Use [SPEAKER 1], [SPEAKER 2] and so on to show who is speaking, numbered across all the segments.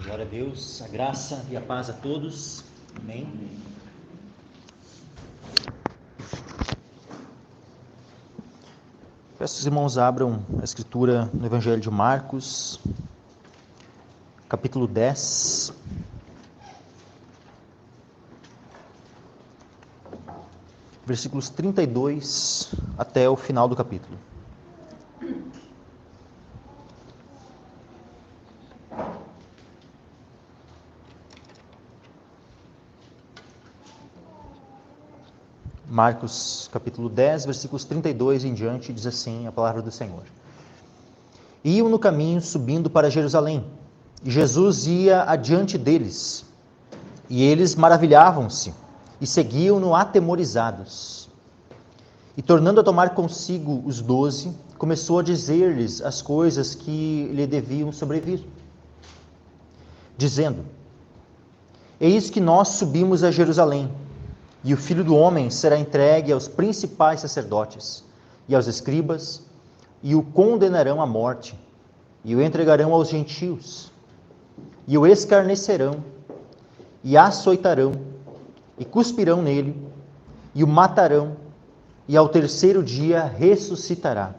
[SPEAKER 1] Glória a Deus, a graça e a paz a todos. Amém. Peço que os irmãos abram a escritura no Evangelho de Marcos, capítulo 10. Versículos 32 até o final do capítulo. Marcos capítulo 10, versículos 32 em diante, diz assim a palavra do Senhor. Iam no caminho subindo para Jerusalém, e Jesus ia adiante deles, e eles maravilhavam-se, e seguiam-no atemorizados. E tornando a tomar consigo os 12, começou a dizer-lhes as coisas que lhe deviam sobrevir, dizendo: Eis que nós subimos a Jerusalém, e o Filho do Homem será entregue aos principais sacerdotes e aos escribas, e o condenarão à morte, e o entregarão aos gentios, e o escarnecerão, e açoitarão, e cuspirão nele, e o matarão, e ao terceiro dia ressuscitará.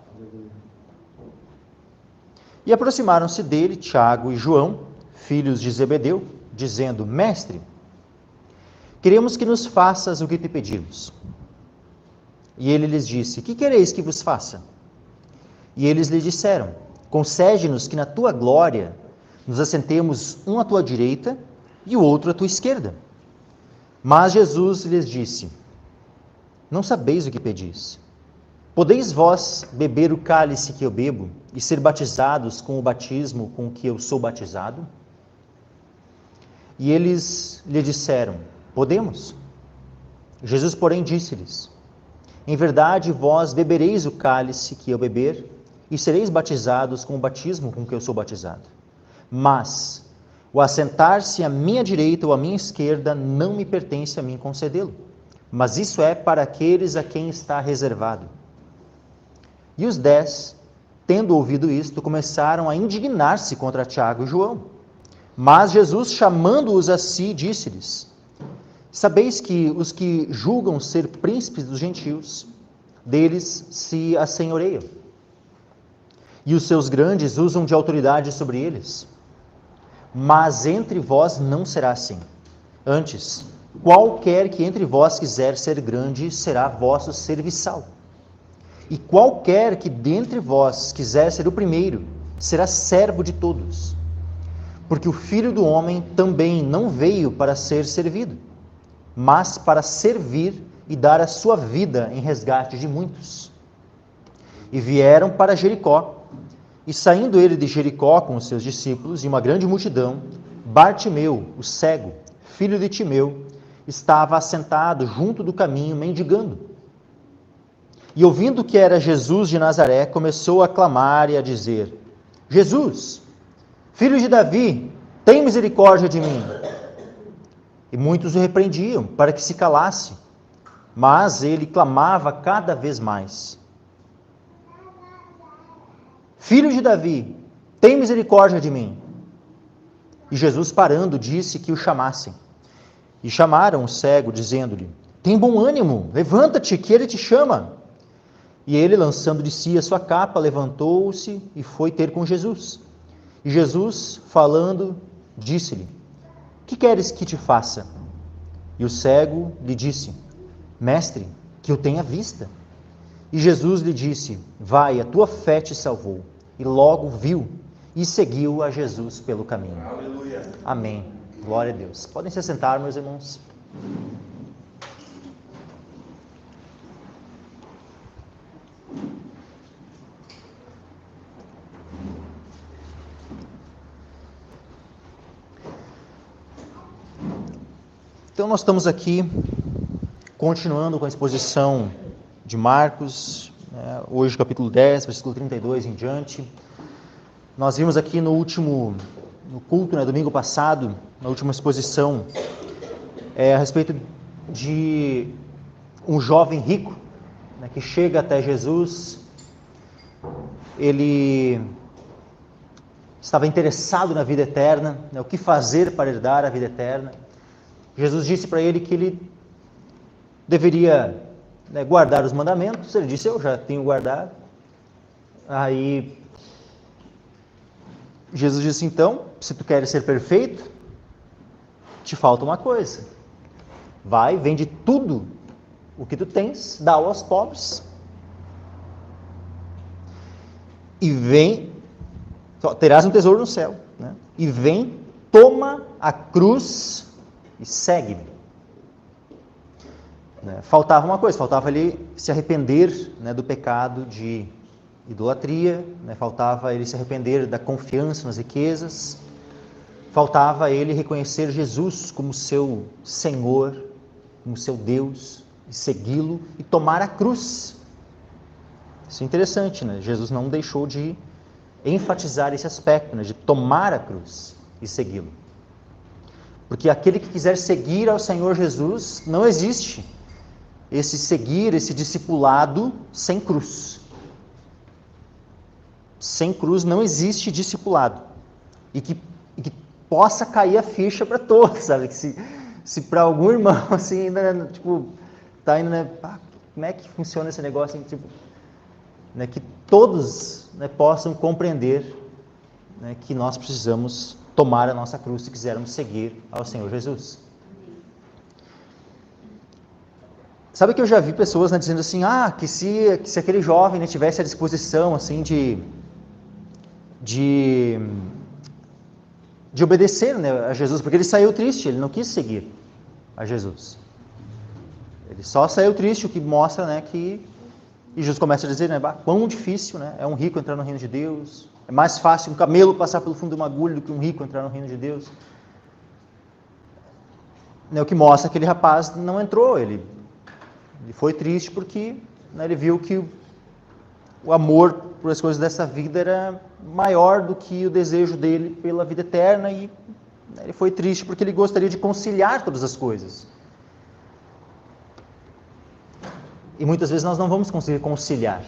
[SPEAKER 1] E aproximaram-se dele Tiago e João, filhos de Zebedeu, dizendo: Mestre, queremos que nos faças o que te pedimos. E ele lhes disse: Que quereis que vos faça? E eles lhe disseram: Concede-nos que na tua glória nos assentemos um à tua direita e o outro à tua esquerda. Mas Jesus lhes disse: Não sabeis o que pedis. Podeis vós beber o cálice que eu bebo e ser batizados com o batismo com que eu sou batizado? E eles lhe disseram: Podemos. Jesus, porém, disse-lhes: Em verdade, vós bebereis o cálice que eu beber, e sereis batizados com o batismo com que eu sou batizado. Mas o assentar-se à minha direita ou à minha esquerda não me pertence a mim concedê-lo, mas isso é para aqueles a quem está reservado. E os 10, tendo ouvido isto, começaram a indignar-se contra Tiago e João. Mas Jesus, chamando-os a si, disse-lhes: Sabeis que os que julgam ser príncipes dos gentios, deles se assenhoreiam, e os seus grandes usam de autoridade sobre eles. Mas entre vós não será assim. Antes, qualquer que entre vós quiser ser grande, será vosso serviçal. E qualquer que dentre vós quiser ser o primeiro, será servo de todos. Porque o Filho do Homem também não veio para ser servido, mas para servir e dar a sua vida em resgate de muitos. E vieram para Jericó, e saindo ele de Jericó com os seus discípulos e uma grande multidão, Bartimeu, o cego, filho de Timeu, estava assentado junto do caminho, mendigando. E ouvindo que era Jesus de Nazaré, começou a clamar e a dizer: Jesus, filho de Davi, tem misericórdia de mim. E muitos o repreendiam para que se calasse, mas ele clamava cada vez mais: Filho de Davi, tem misericórdia de mim. E Jesus, parando, disse que o chamassem. E chamaram o cego, dizendo-lhe: Tem bom ânimo, levanta-te, que ele te chama. E ele, lançando de si a sua capa, levantou-se e foi ter com Jesus. E Jesus, falando, disse-lhe: Que queres que te faça? E o cego lhe disse: Mestre, que eu tenha vista. E Jesus lhe disse: Vai, a tua fé te salvou. E logo viu e seguiu a Jesus pelo caminho. Aleluia. Amém. Glória a Deus. Podem se sentar, meus irmãos. Então nós estamos aqui continuando com a exposição de Marcos, hoje capítulo 10, versículo 32 em diante. Nós vimos aqui no culto, domingo passado, na última exposição, a respeito de um jovem rico, que chega até Jesus. Ele estava interessado na vida eterna, né, o que fazer para herdar a vida eterna. Jesus disse para ele que ele deveria, né, guardar os mandamentos. Ele disse: eu já tenho guardado. Aí Jesus disse: então, se tu queres ser perfeito, te falta uma coisa. Vai, vende tudo o que tu tens, dá-o aos pobres. E vem, terás um tesouro no céu, né? E vem, toma a cruz e segue-me. Né? Faltava uma coisa, faltava ele se arrepender, né, do pecado de idolatria, né? Faltava ele se arrepender da confiança nas riquezas, faltava ele reconhecer Jesus como seu Senhor, como seu Deus, e segui-lo e tomar a cruz. Isso é interessante, né? Jesus não deixou de enfatizar esse aspecto, né, de tomar a cruz e segui-lo. Porque aquele que quiser seguir ao Senhor Jesus, não existe esse seguir, esse discipulado sem cruz. Sem cruz não existe discipulado. E que possa cair a ficha para todos, sabe? Que se para algum irmão, assim, ainda, tipo, tá indo, né? Como é que funciona esse negócio? Assim, tipo, né, que todos, né, possam compreender, né, que nós precisamos tomar a nossa cruz se quisermos seguir ao Senhor Jesus. Sabe que eu já vi pessoas, né, dizendo assim, que se aquele jovem, né, tivesse a disposição assim de obedecer, né, a Jesus, porque ele saiu triste, ele não quis seguir a Jesus. Ele só saiu triste, o que mostra, né, que... E Jesus começa a dizer, né, quão difícil, né, é um rico entrar no reino de Deus. É mais fácil um camelo passar pelo fundo de uma agulha do que um rico entrar no reino de Deus. O que mostra que aquele rapaz não entrou, ele foi triste porque, né, ele viu que o amor por as coisas dessa vida era maior do que o desejo dele pela vida eterna, e, né, ele foi triste porque ele gostaria de conciliar todas as coisas. E muitas vezes nós não vamos conseguir conciliar.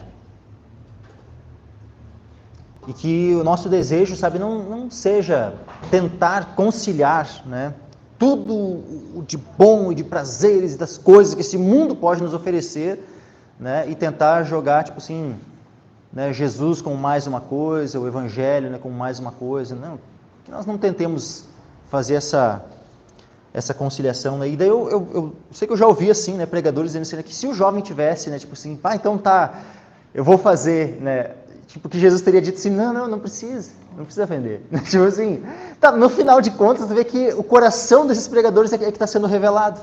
[SPEAKER 1] E que o nosso desejo, sabe, não seja tentar conciliar, né, tudo o de bom e de prazeres e das coisas que esse mundo pode nos oferecer, né, e tentar jogar, tipo assim, né, Jesus como mais uma coisa, o Evangelho, né, como mais uma coisa. Não, que nós não tentemos fazer essa conciliação, né? E daí eu sei que eu já ouvi assim, né, pregadores dizendo assim, né, que se o jovem tivesse, né, tipo assim, então tá, eu vou fazer, né, tipo que Jesus teria dito assim, não precisa vender. Tipo assim, tá, no final de contas, você vê que o coração desses pregadores é que está sendo revelado.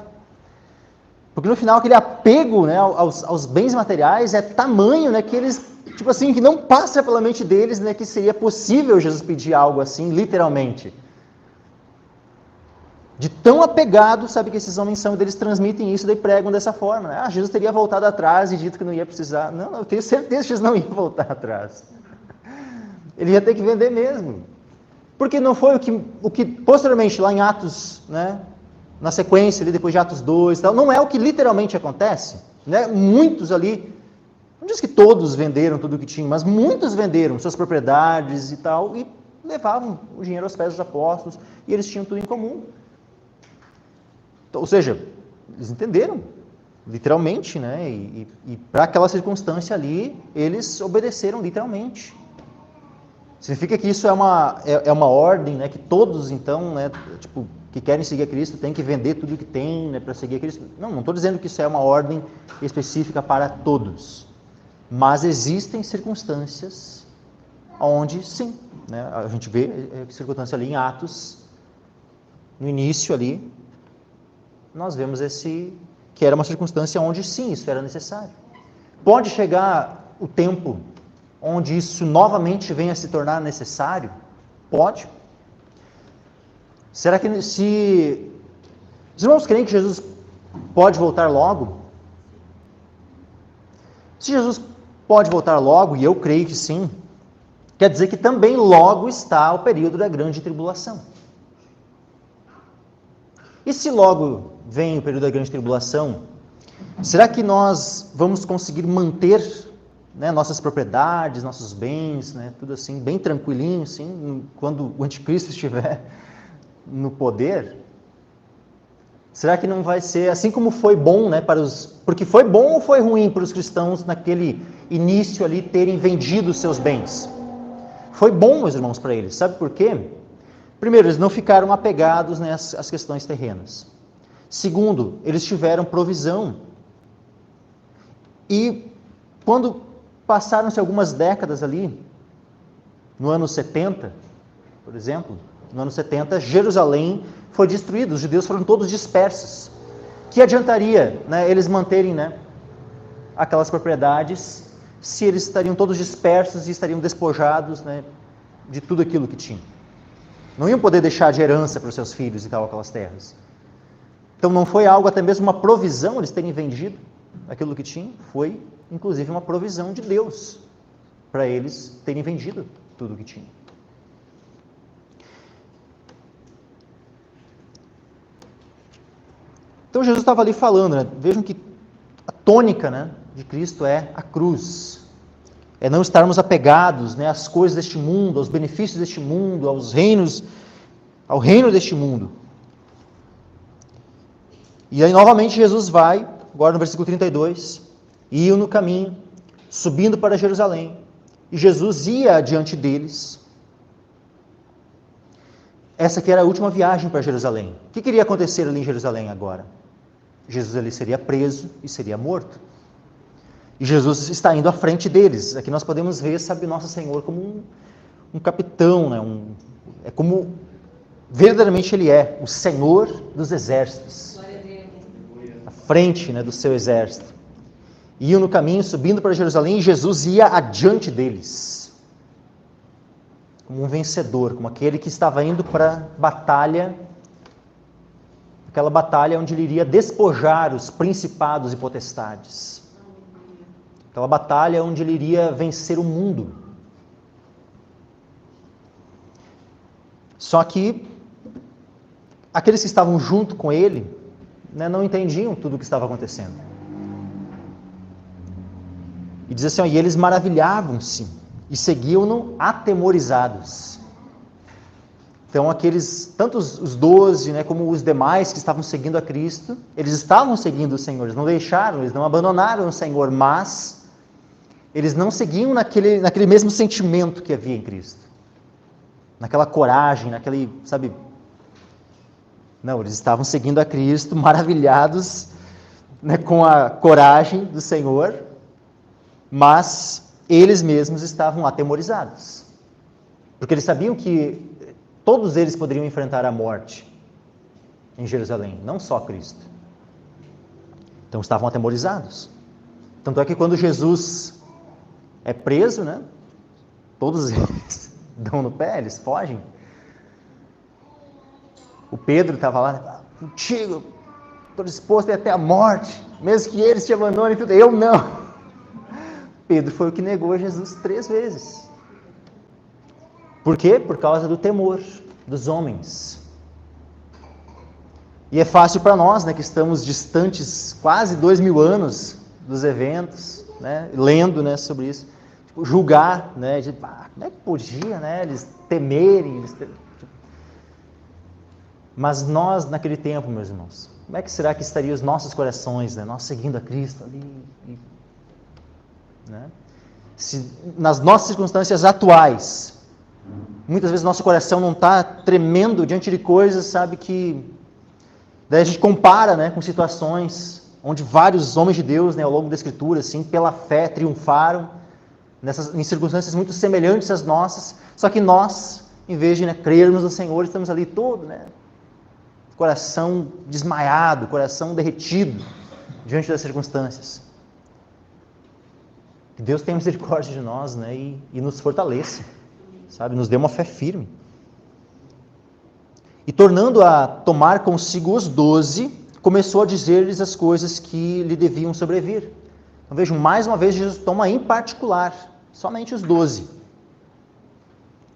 [SPEAKER 1] Porque no final aquele apego, né, aos bens materiais é tamanho, né, que eles, tipo assim, que não passa pela mente deles, né, que seria possível Jesus pedir algo assim, literalmente. De tão apegado, sabe, que esses homens são, eles transmitem isso, daí pregam dessa forma, né? Jesus teria voltado atrás e dito que não ia precisar. Não, eu tenho certeza que Jesus não ia voltar atrás. Ele ia ter que vender mesmo. Porque não foi o que posteriormente, lá em Atos, né, na sequência, ali, depois de Atos 2, tal, não é o que literalmente acontece, né? Muitos ali, não diz que todos venderam tudo o que tinham, mas muitos venderam suas propriedades e tal, e levavam o dinheiro aos pés dos apóstolos, e eles tinham tudo em comum. Ou seja, eles entenderam, literalmente, né? E para aquela circunstância ali, eles obedeceram literalmente. Significa que isso é uma ordem, né? Que todos, então, né, tipo, que querem seguir a Cristo têm que vender tudo o que tem, né, para seguir a Cristo. Não estou dizendo que isso é uma ordem específica para todos. Mas existem circunstâncias onde, sim, né, a gente vê circunstância ali em Atos, no início ali, nós vemos que era uma circunstância onde sim, isso era necessário. Pode chegar o tempo onde isso novamente venha a se tornar necessário? Pode. Será que os irmãos creem que Jesus pode voltar logo? Se Jesus pode voltar logo, e eu creio que sim, quer dizer que também logo está o período da grande tribulação. E se logo vem o período da grande tribulação, será que nós vamos conseguir manter, né, nossas propriedades, nossos bens, né, tudo assim, bem tranquilinho, assim, quando o anticristo estiver no poder? Será que não vai ser assim como foi bom, né, porque foi bom ou foi ruim para os cristãos naquele início ali terem vendido os seus bens? Foi bom, meus irmãos, para eles. Sabe por quê? Primeiro, eles não ficaram apegados, né, às questões terrenas. Segundo, eles tiveram provisão. E quando passaram-se algumas décadas ali, no ano 70, por exemplo, no ano 70, Jerusalém foi destruída, os judeus foram todos dispersos. Que adiantaria, né, eles manterem, né, aquelas propriedades se eles estariam todos dispersos e estariam despojados, né, de tudo aquilo que tinham? Não iam poder deixar de herança para os seus filhos e tal aquelas terras. Então não foi algo, até mesmo uma provisão, eles terem vendido aquilo que tinham, foi inclusive uma provisão de Deus para eles terem vendido tudo o que tinham. Então Jesus estava ali falando, né? Vejam que a tônica, né, de Cristo é a cruz. É não estarmos apegados, né, às coisas deste mundo, aos benefícios deste mundo, ao reino deste mundo. E aí novamente Jesus vai, agora no versículo 32, ia no caminho, subindo para Jerusalém, e Jesus ia adiante deles. Essa que era a última viagem para Jerusalém. O que iria acontecer ali em Jerusalém agora? Jesus ali seria preso e seria morto. E Jesus está indo à frente deles. Aqui nós podemos ver, sabe, Nosso Senhor como um capitão, né? É como verdadeiramente Ele é, o Senhor dos exércitos. À frente, né, do seu exército. Iam no caminho, subindo para Jerusalém, e Jesus ia adiante deles. Como um vencedor, como aquele que estava indo para a batalha, aquela batalha onde ele iria despojar os principados e potestades. Aquela batalha onde ele iria vencer o mundo. Só que aqueles que estavam junto com ele, né, não entendiam tudo o que estava acontecendo. E diz assim, ó, e eles maravilhavam-se e seguiam-no atemorizados. Então aqueles, tanto os 12, né, como os demais que estavam seguindo a Cristo, eles estavam seguindo o Senhor, eles não deixaram, eles não abandonaram o Senhor, mas eles não seguiam naquele mesmo sentimento que havia em Cristo. Naquela coragem, naquele, sabe... Não, eles estavam seguindo a Cristo, maravilhados, né, com a coragem do Senhor, mas eles mesmos estavam atemorizados. Porque eles sabiam que todos eles poderiam enfrentar a morte em Jerusalém, não só Cristo. Então estavam atemorizados. Tanto é que quando Jesus é preso, né, todos eles dão no pé, eles fogem. O Pedro estava lá, contigo, estou disposto a ir até a morte, mesmo que eles te abandonem tudo. Eu não. Pedro foi o que negou Jesus 3 vezes. Por quê? Por causa do temor dos homens. E é fácil para nós, né, que estamos distantes quase 2000 anos dos eventos, né, lendo, né, sobre isso, tipo, julgar, né, de, como é que podia, né, eles temerem, mas nós naquele tempo, meus irmãos, como é que será que estariam os nossos corações, né, nós seguindo a Cristo ali, né? Se nas nossas circunstâncias atuais, muitas vezes nosso coração não está tremendo diante de coisas, sabe, que daí a gente compara, né, com situações onde vários homens de Deus, né, ao longo da Escritura, assim, pela fé, triunfaram em circunstâncias muito semelhantes às nossas, só que nós, em vez de, né, crermos no Senhor, estamos ali todo, né, coração desmaiado, coração derretido diante das circunstâncias. Que Deus tenha misericórdia de nós, né, e nos fortaleça, sabe, nos dê uma fé firme. E tornando a tomar consigo os 12, começou a dizer-lhes as coisas que lhe deviam sobrevir. Então vejam, mais uma vez Jesus toma em particular, somente os 12.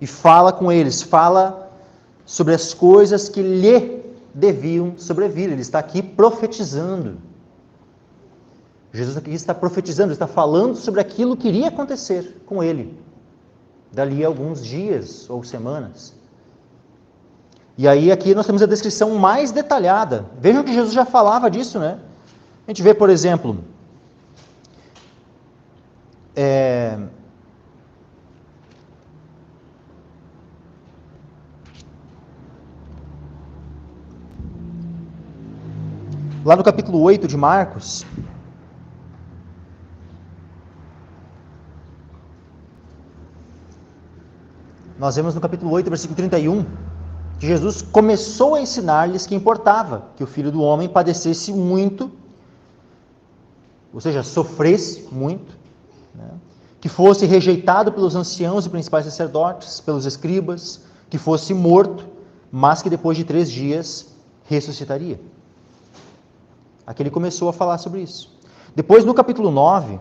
[SPEAKER 1] E fala com eles, fala sobre as coisas que lhe deviam sobrevir. Ele está aqui profetizando. Jesus aqui está profetizando, está falando sobre aquilo que iria acontecer com ele, dali a alguns dias ou semanas. E aí aqui nós temos a descrição mais detalhada. Vejam que Jesus já falava disso, né? A gente vê, por exemplo, lá no capítulo 8 de Marcos, nós vemos no capítulo 8, versículo 31, que Jesus começou a ensinar-lhes que importava que o Filho do Homem padecesse muito, ou seja, sofresse muito, né? Que fosse rejeitado pelos anciãos e principais sacerdotes, pelos escribas, que fosse morto, mas que depois de 3 dias ressuscitaria. Aqui ele começou a falar sobre isso. Depois, no capítulo 9,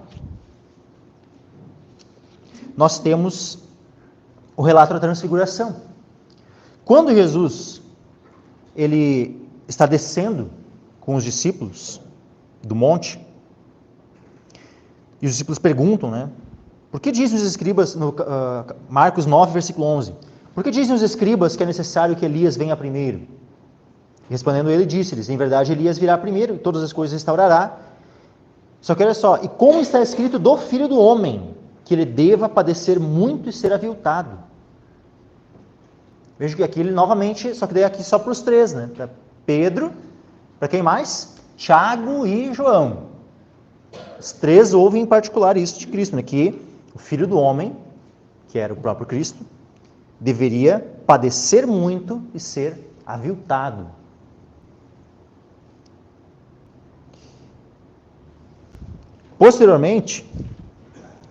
[SPEAKER 1] nós temos o relato da transfiguração. Quando Jesus ele está descendo com os discípulos do monte, e os discípulos perguntam, né? Por que dizem os escribas, no Marcos 9, versículo 11, por que dizem os escribas que é necessário que Elias venha primeiro? Respondendo ele, disse-lhes, em verdade Elias virá primeiro e todas as coisas restaurará. Só que olha só, e como está escrito do Filho do Homem, que ele deva padecer muito e ser aviltado. Veja que aqui ele novamente, só que daí aqui só para os 3, né? Para Pedro, para quem mais? Tiago e João. Os 3 ouvem em particular isso de Cristo, né? Que o Filho do Homem, que era o próprio Cristo, deveria padecer muito e ser aviltado. Posteriormente,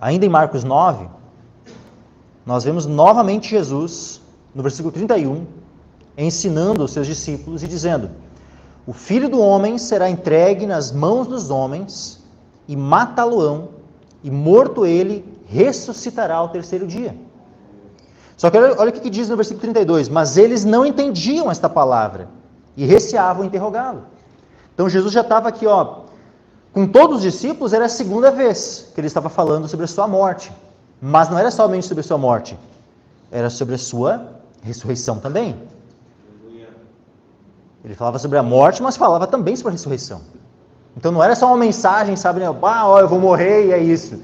[SPEAKER 1] ainda em Marcos 9, nós vemos novamente Jesus, no versículo 31, ensinando os seus discípulos e dizendo: o Filho do Homem será entregue nas mãos dos homens e matá-lo-ão, e morto ele, ressuscitará ao 3º dia. Só que olha o que diz no versículo 32, mas eles não entendiam esta palavra e receavam interrogá-lo. Então Jesus já estava aqui, com todos os discípulos, era a 2ª vez que ele estava falando sobre a sua morte. Mas não era somente sobre a sua morte, era sobre a sua ressurreição também. Ele falava sobre a morte, mas falava também sobre a ressurreição. Então não era só uma mensagem, sabe, né? Eu vou morrer e é isso.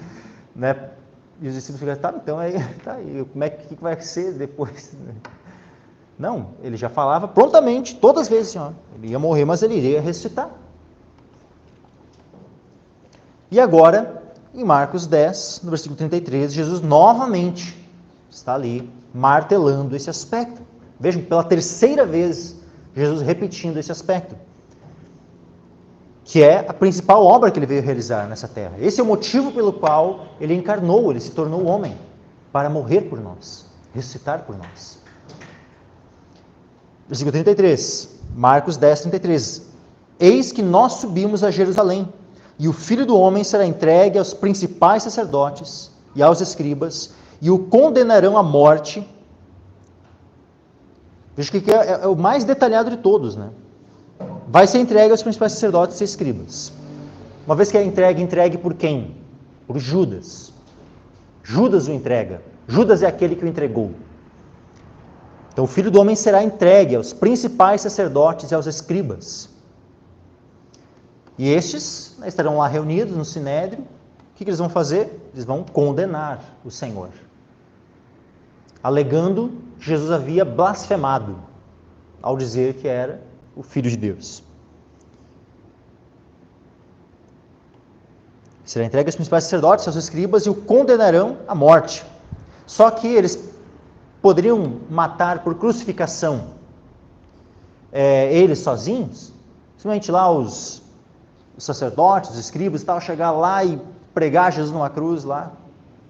[SPEAKER 1] Né? E os discípulos ficaram, então e como é que vai ser depois? Não, ele já falava prontamente, todas as vezes, ele ia morrer, mas ele iria ressuscitar. E agora, em Marcos 10, no versículo 33, Jesus novamente está ali martelando esse aspecto. Vejam, pela 3ª vez, Jesus repetindo esse aspecto, que é a principal obra que ele veio realizar nessa terra. Esse é o motivo pelo qual ele encarnou, ele se tornou homem, para morrer por nós, ressuscitar por nós. Versículo 33, Marcos 10, 33. Eis que nós subimos a Jerusalém, e o Filho do Homem será entregue aos principais sacerdotes e aos escribas, e o condenarão à morte. Veja que é o mais detalhado de todos, né? Vai ser entregue aos principais sacerdotes e escribas. Uma vez que é entregue por quem? Por Judas. Judas o entrega. Judas é aquele que o entregou. Então o Filho do Homem será entregue aos principais sacerdotes e aos escribas. E estes estarão lá reunidos no Sinédrio. O que eles vão fazer? Eles vão condenar o Senhor, alegando que Jesus havia blasfemado ao dizer que era o Filho de Deus. Será entregue aos principais sacerdotes, aos escribas, e o condenarão à morte. Só que eles poderiam matar por crucificação eles sozinhos? Simplesmente lá os sacerdotes, os escribas e tal, chegar lá e pregar Jesus numa cruz lá?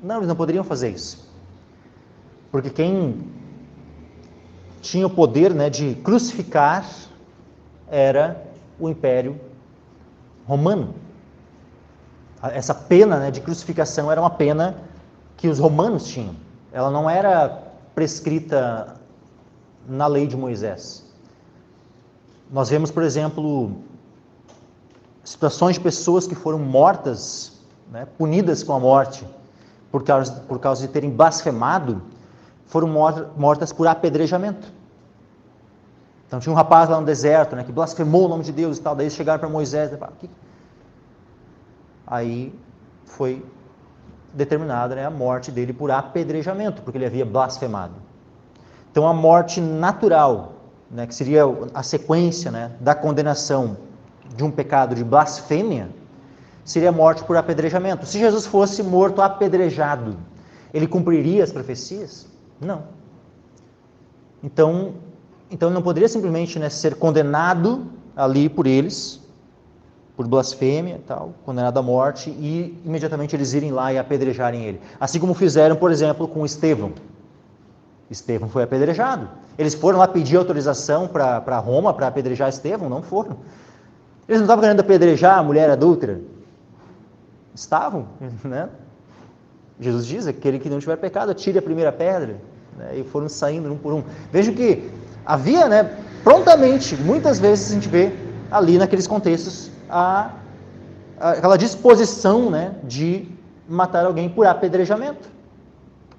[SPEAKER 1] Não, eles não poderiam fazer isso. Porque quem tinha o poder, né, de crucificar era o Império Romano. Essa pena, né, de crucificação era uma pena que os romanos tinham. Ela não era prescrita na lei de Moisés. Nós vemos, por exemplo, situações de pessoas que foram mortas, né, punidas com a morte, por causa de terem blasfemado, foram mortas por apedrejamento. Então tinha um rapaz lá no deserto, né, que blasfemou o nome de Deus e tal, daí eles chegaram para Moisés e falaram, aí foi determinada, né, a morte dele por apedrejamento, porque ele havia blasfemado. Então a morte natural, né, que seria a sequência, né, da condenação de um pecado de blasfêmia, seria a morte por apedrejamento. Se Jesus fosse morto apedrejado, ele cumpriria as profecias? Não. Então ele não poderia simplesmente, né, ser condenado ali por eles, por blasfêmia e tal, condenado à morte, e imediatamente eles irem lá e apedrejarem ele. Assim como fizeram, por exemplo, com Estevão. Estevão foi apedrejado. Eles foram lá pedir autorização para Roma para apedrejar Estevão? Não foram. Eles não estavam querendo apedrejar a mulher adúltera? Estavam, né? Jesus diz, aquele que não tiver pecado, tire a primeira pedra. Né? E foram saindo um por um. Vejam que havia, né, prontamente, muitas vezes a gente vê ali naqueles contextos, aquela disposição, né, de matar alguém por apedrejamento.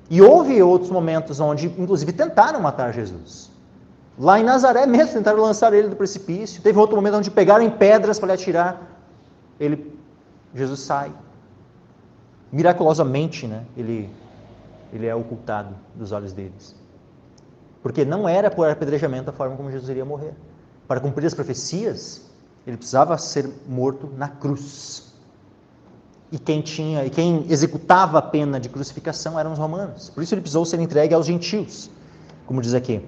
[SPEAKER 1] E houve outros momentos onde, inclusive, tentaram matar Jesus. Lá em Nazaré mesmo, tentaram lançar ele do precipício. Teve outro momento onde pegaram em pedras para lhe atirar. Jesus sai. Miraculosamente, né, ele é ocultado dos olhos deles. Porque não era por apedrejamento a forma como Jesus iria morrer. Para cumprir as profecias, ele precisava ser morto na cruz. E quem executava a pena de crucificação eram os romanos. Por isso ele precisou ser entregue aos gentios, como diz aqui.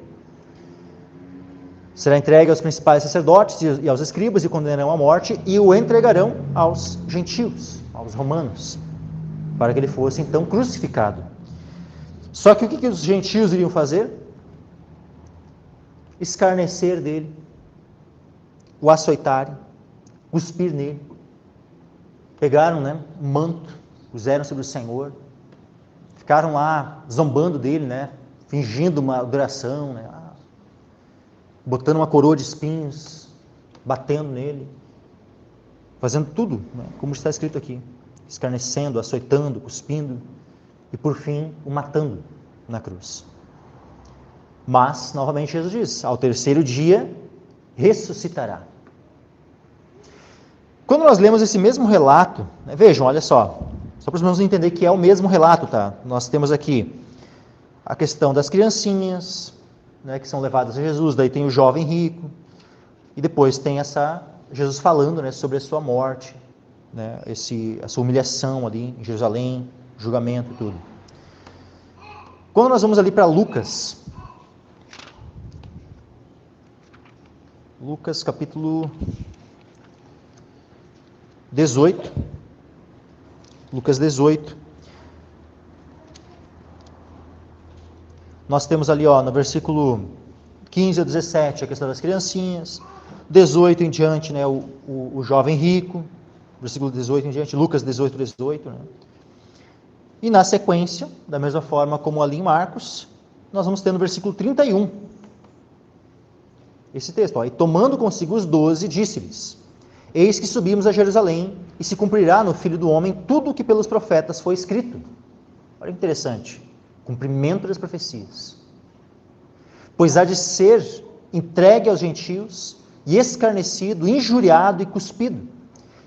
[SPEAKER 1] Será entregue aos principais sacerdotes e aos escribas e condenarão à morte e o entregarão aos gentios, aos romanos, para que ele fosse então crucificado. Só que o que os gentios iriam fazer? Escarnecer dele, o açoitarem, cuspir nele. Pegaram, né, um manto, puseram sobre o Senhor, ficaram lá zombando dele, né, fingindo uma adoração, né, botando uma coroa de espinhos, batendo nele, fazendo tudo, né, como está escrito aqui, escarnecendo, açoitando, cuspindo, e por fim o matando na cruz. Mas, novamente, Jesus diz, ao terceiro dia ressuscitará. Quando nós lemos esse mesmo relato, né, vejam, olha só para os irmãos entender que é o mesmo relato, tá? Nós temos aqui a questão das criancinhas, né, que são levadas a Jesus, daí tem o jovem rico, e depois tem Jesus falando, né, sobre a sua morte, né, a sua humilhação ali em Jerusalém, julgamento e tudo. Quando nós vamos ali para Lucas capítulo 18, Lucas 18, nós temos ali, no versículo 15 a 17, a questão das criancinhas, 18 em diante, né, o jovem rico, versículo 18 em diante, Lucas 18, 18, né? E na sequência, da mesma forma como ali em Marcos, nós vamos ter no versículo 31, esse texto, e tomando consigo os 12, disse-lhes, eis que subimos a Jerusalém, e se cumprirá no Filho do Homem tudo o que pelos profetas foi escrito. Olha que interessante, cumprimento das profecias. Pois há de ser entregue aos gentios, e escarnecido, injuriado e cuspido,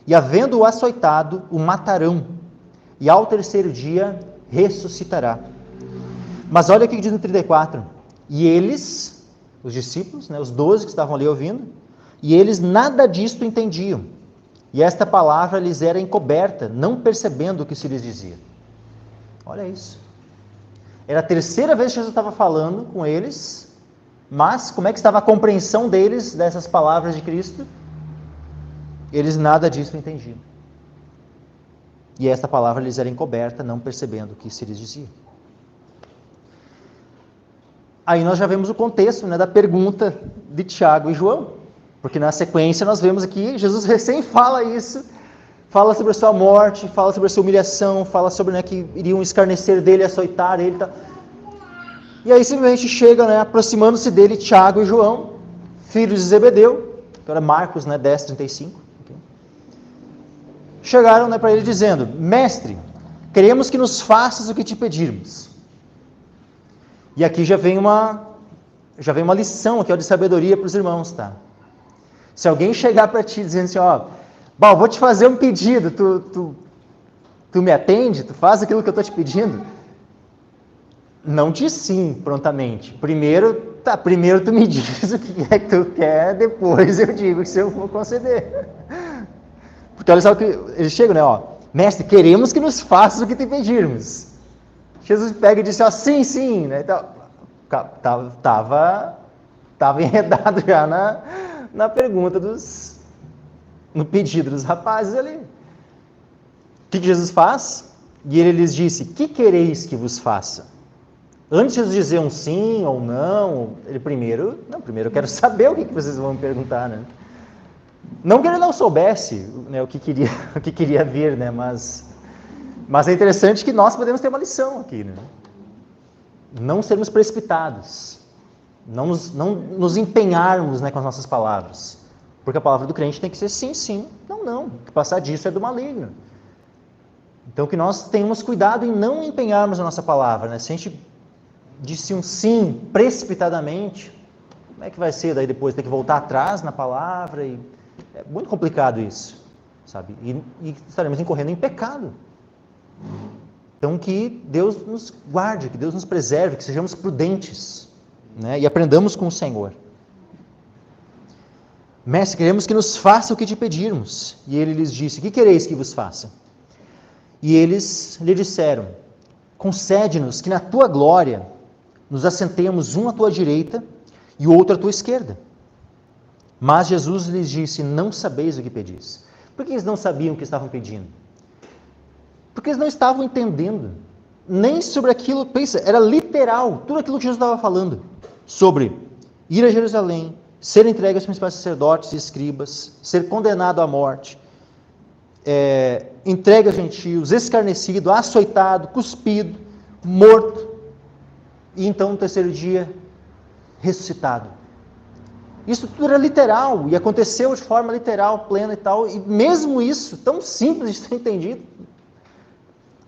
[SPEAKER 1] e havendo-o açoitado, o matarão, e ao terceiro dia ressuscitará. Mas olha o que diz no 34, e eles, os discípulos, né, os 12 que estavam ali ouvindo, e eles nada disto entendiam, e esta palavra lhes era encoberta, não percebendo o que se lhes dizia. Olha isso. Era a terceira vez que Jesus estava falando com eles, mas como é que estava a compreensão deles dessas palavras de Cristo? Eles nada disso entendiam. E esta palavra lhes era encoberta, não percebendo o que se lhes dizia. Aí nós já vemos o contexto, né, da pergunta de Tiago e João. Porque na sequência nós vemos aqui, Jesus recém fala isso, fala sobre a sua morte, fala sobre a sua humilhação, fala sobre, né, que iriam escarnecer dele, açoitar ele. Tá. E aí simplesmente chega, né, aproximando-se dele Tiago e João, filhos de Zebedeu, que era Marcos, né, 10:35. Okay. chegaram, né, para ele dizendo: Mestre, queremos que nos faças o que te pedirmos. E aqui já vem uma lição aqui, ó, de sabedoria para os irmãos, tá? Se alguém chegar para ti dizendo assim, ó, bom, vou te fazer um pedido, tu me atende? Tu faz aquilo que eu estou te pedindo? Não diz sim prontamente. Primeiro tu me diz o que é que tu quer, depois eu digo se eu vou conceder. Porque olha só que eles chegam, né, ó, mestre, queremos que nos faças o que te pedirmos. Jesus pega e disse, ó, sim, né, então, tava enredado já na pergunta no pedido dos rapazes ali. O que Jesus faz? E ele lhes disse, que quereis que vos faça? Antes de dizer um sim ou não, ele primeiro eu quero saber o que vocês vão me perguntar, né? Não que ele não soubesse, né, o que queria vir, né, mas é interessante que nós podemos ter uma lição aqui, né? Não sermos precipitados, não nos empenharmos, né, com as nossas palavras, porque a palavra do crente tem que ser sim, não, que passar disso é do maligno. Então que nós tenhamos cuidado em não empenharmos a nossa palavra, né? Se a gente disse um sim precipitadamente, como é que vai ser daí depois ter que voltar atrás na palavra? E é muito complicado isso, sabe? E estaremos incorrendo em pecado. Então que Deus nos guarde, que Deus nos preserve, que sejamos prudentes, né? E aprendamos com o Senhor. Mestre, queremos que nos faça o que te pedirmos. E ele lhes disse, que quereis que vos faça? E eles lhe disseram, concede-nos que na tua glória nos assentemos um à tua direita e o outro à tua esquerda. Mas Jesus lhes disse, não sabeis o que pedis. Por que eles não sabiam o que estavam pedindo? Porque eles não estavam entendendo nem sobre aquilo, pensa, era literal, tudo aquilo que Jesus estava falando, sobre ir a Jerusalém, ser entregue aos principais sacerdotes e escribas, ser condenado à morte, entregue aos gentios, escarnecido, açoitado, cuspido, morto, e então no terceiro dia, ressuscitado. Isso tudo era literal, e aconteceu de forma literal, plena e tal, e mesmo isso, tão simples de ser entendido,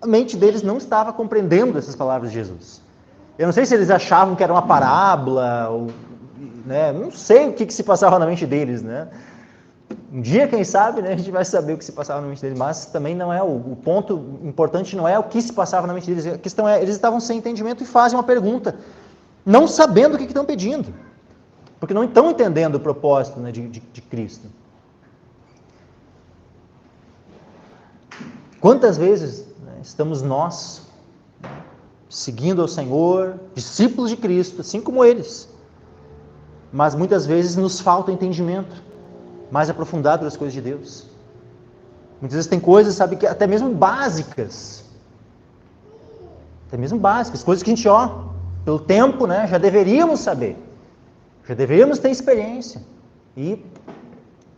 [SPEAKER 1] a mente deles não estava compreendendo essas palavras de Jesus. Eu não sei se eles achavam que era uma parábola, ou, né, não sei o que se passava na mente deles, né? Um dia, quem sabe, né, a gente vai saber o que se passava na mente deles, mas também não é o ponto importante, não é o que se passava na mente deles, a questão é, eles estavam sem entendimento e fazem uma pergunta, não sabendo o que estão pedindo, porque não estão entendendo o propósito, né, de Cristo. Quantas vezes, né, estamos nós seguindo ao Senhor, discípulos de Cristo, assim como eles, mas muitas vezes nos falta entendimento mais aprofundado das coisas de Deus. Muitas vezes tem coisas, sabe, que até mesmo básicas, coisas que a gente, pelo tempo, né, já deveríamos saber, já deveríamos ter experiência, e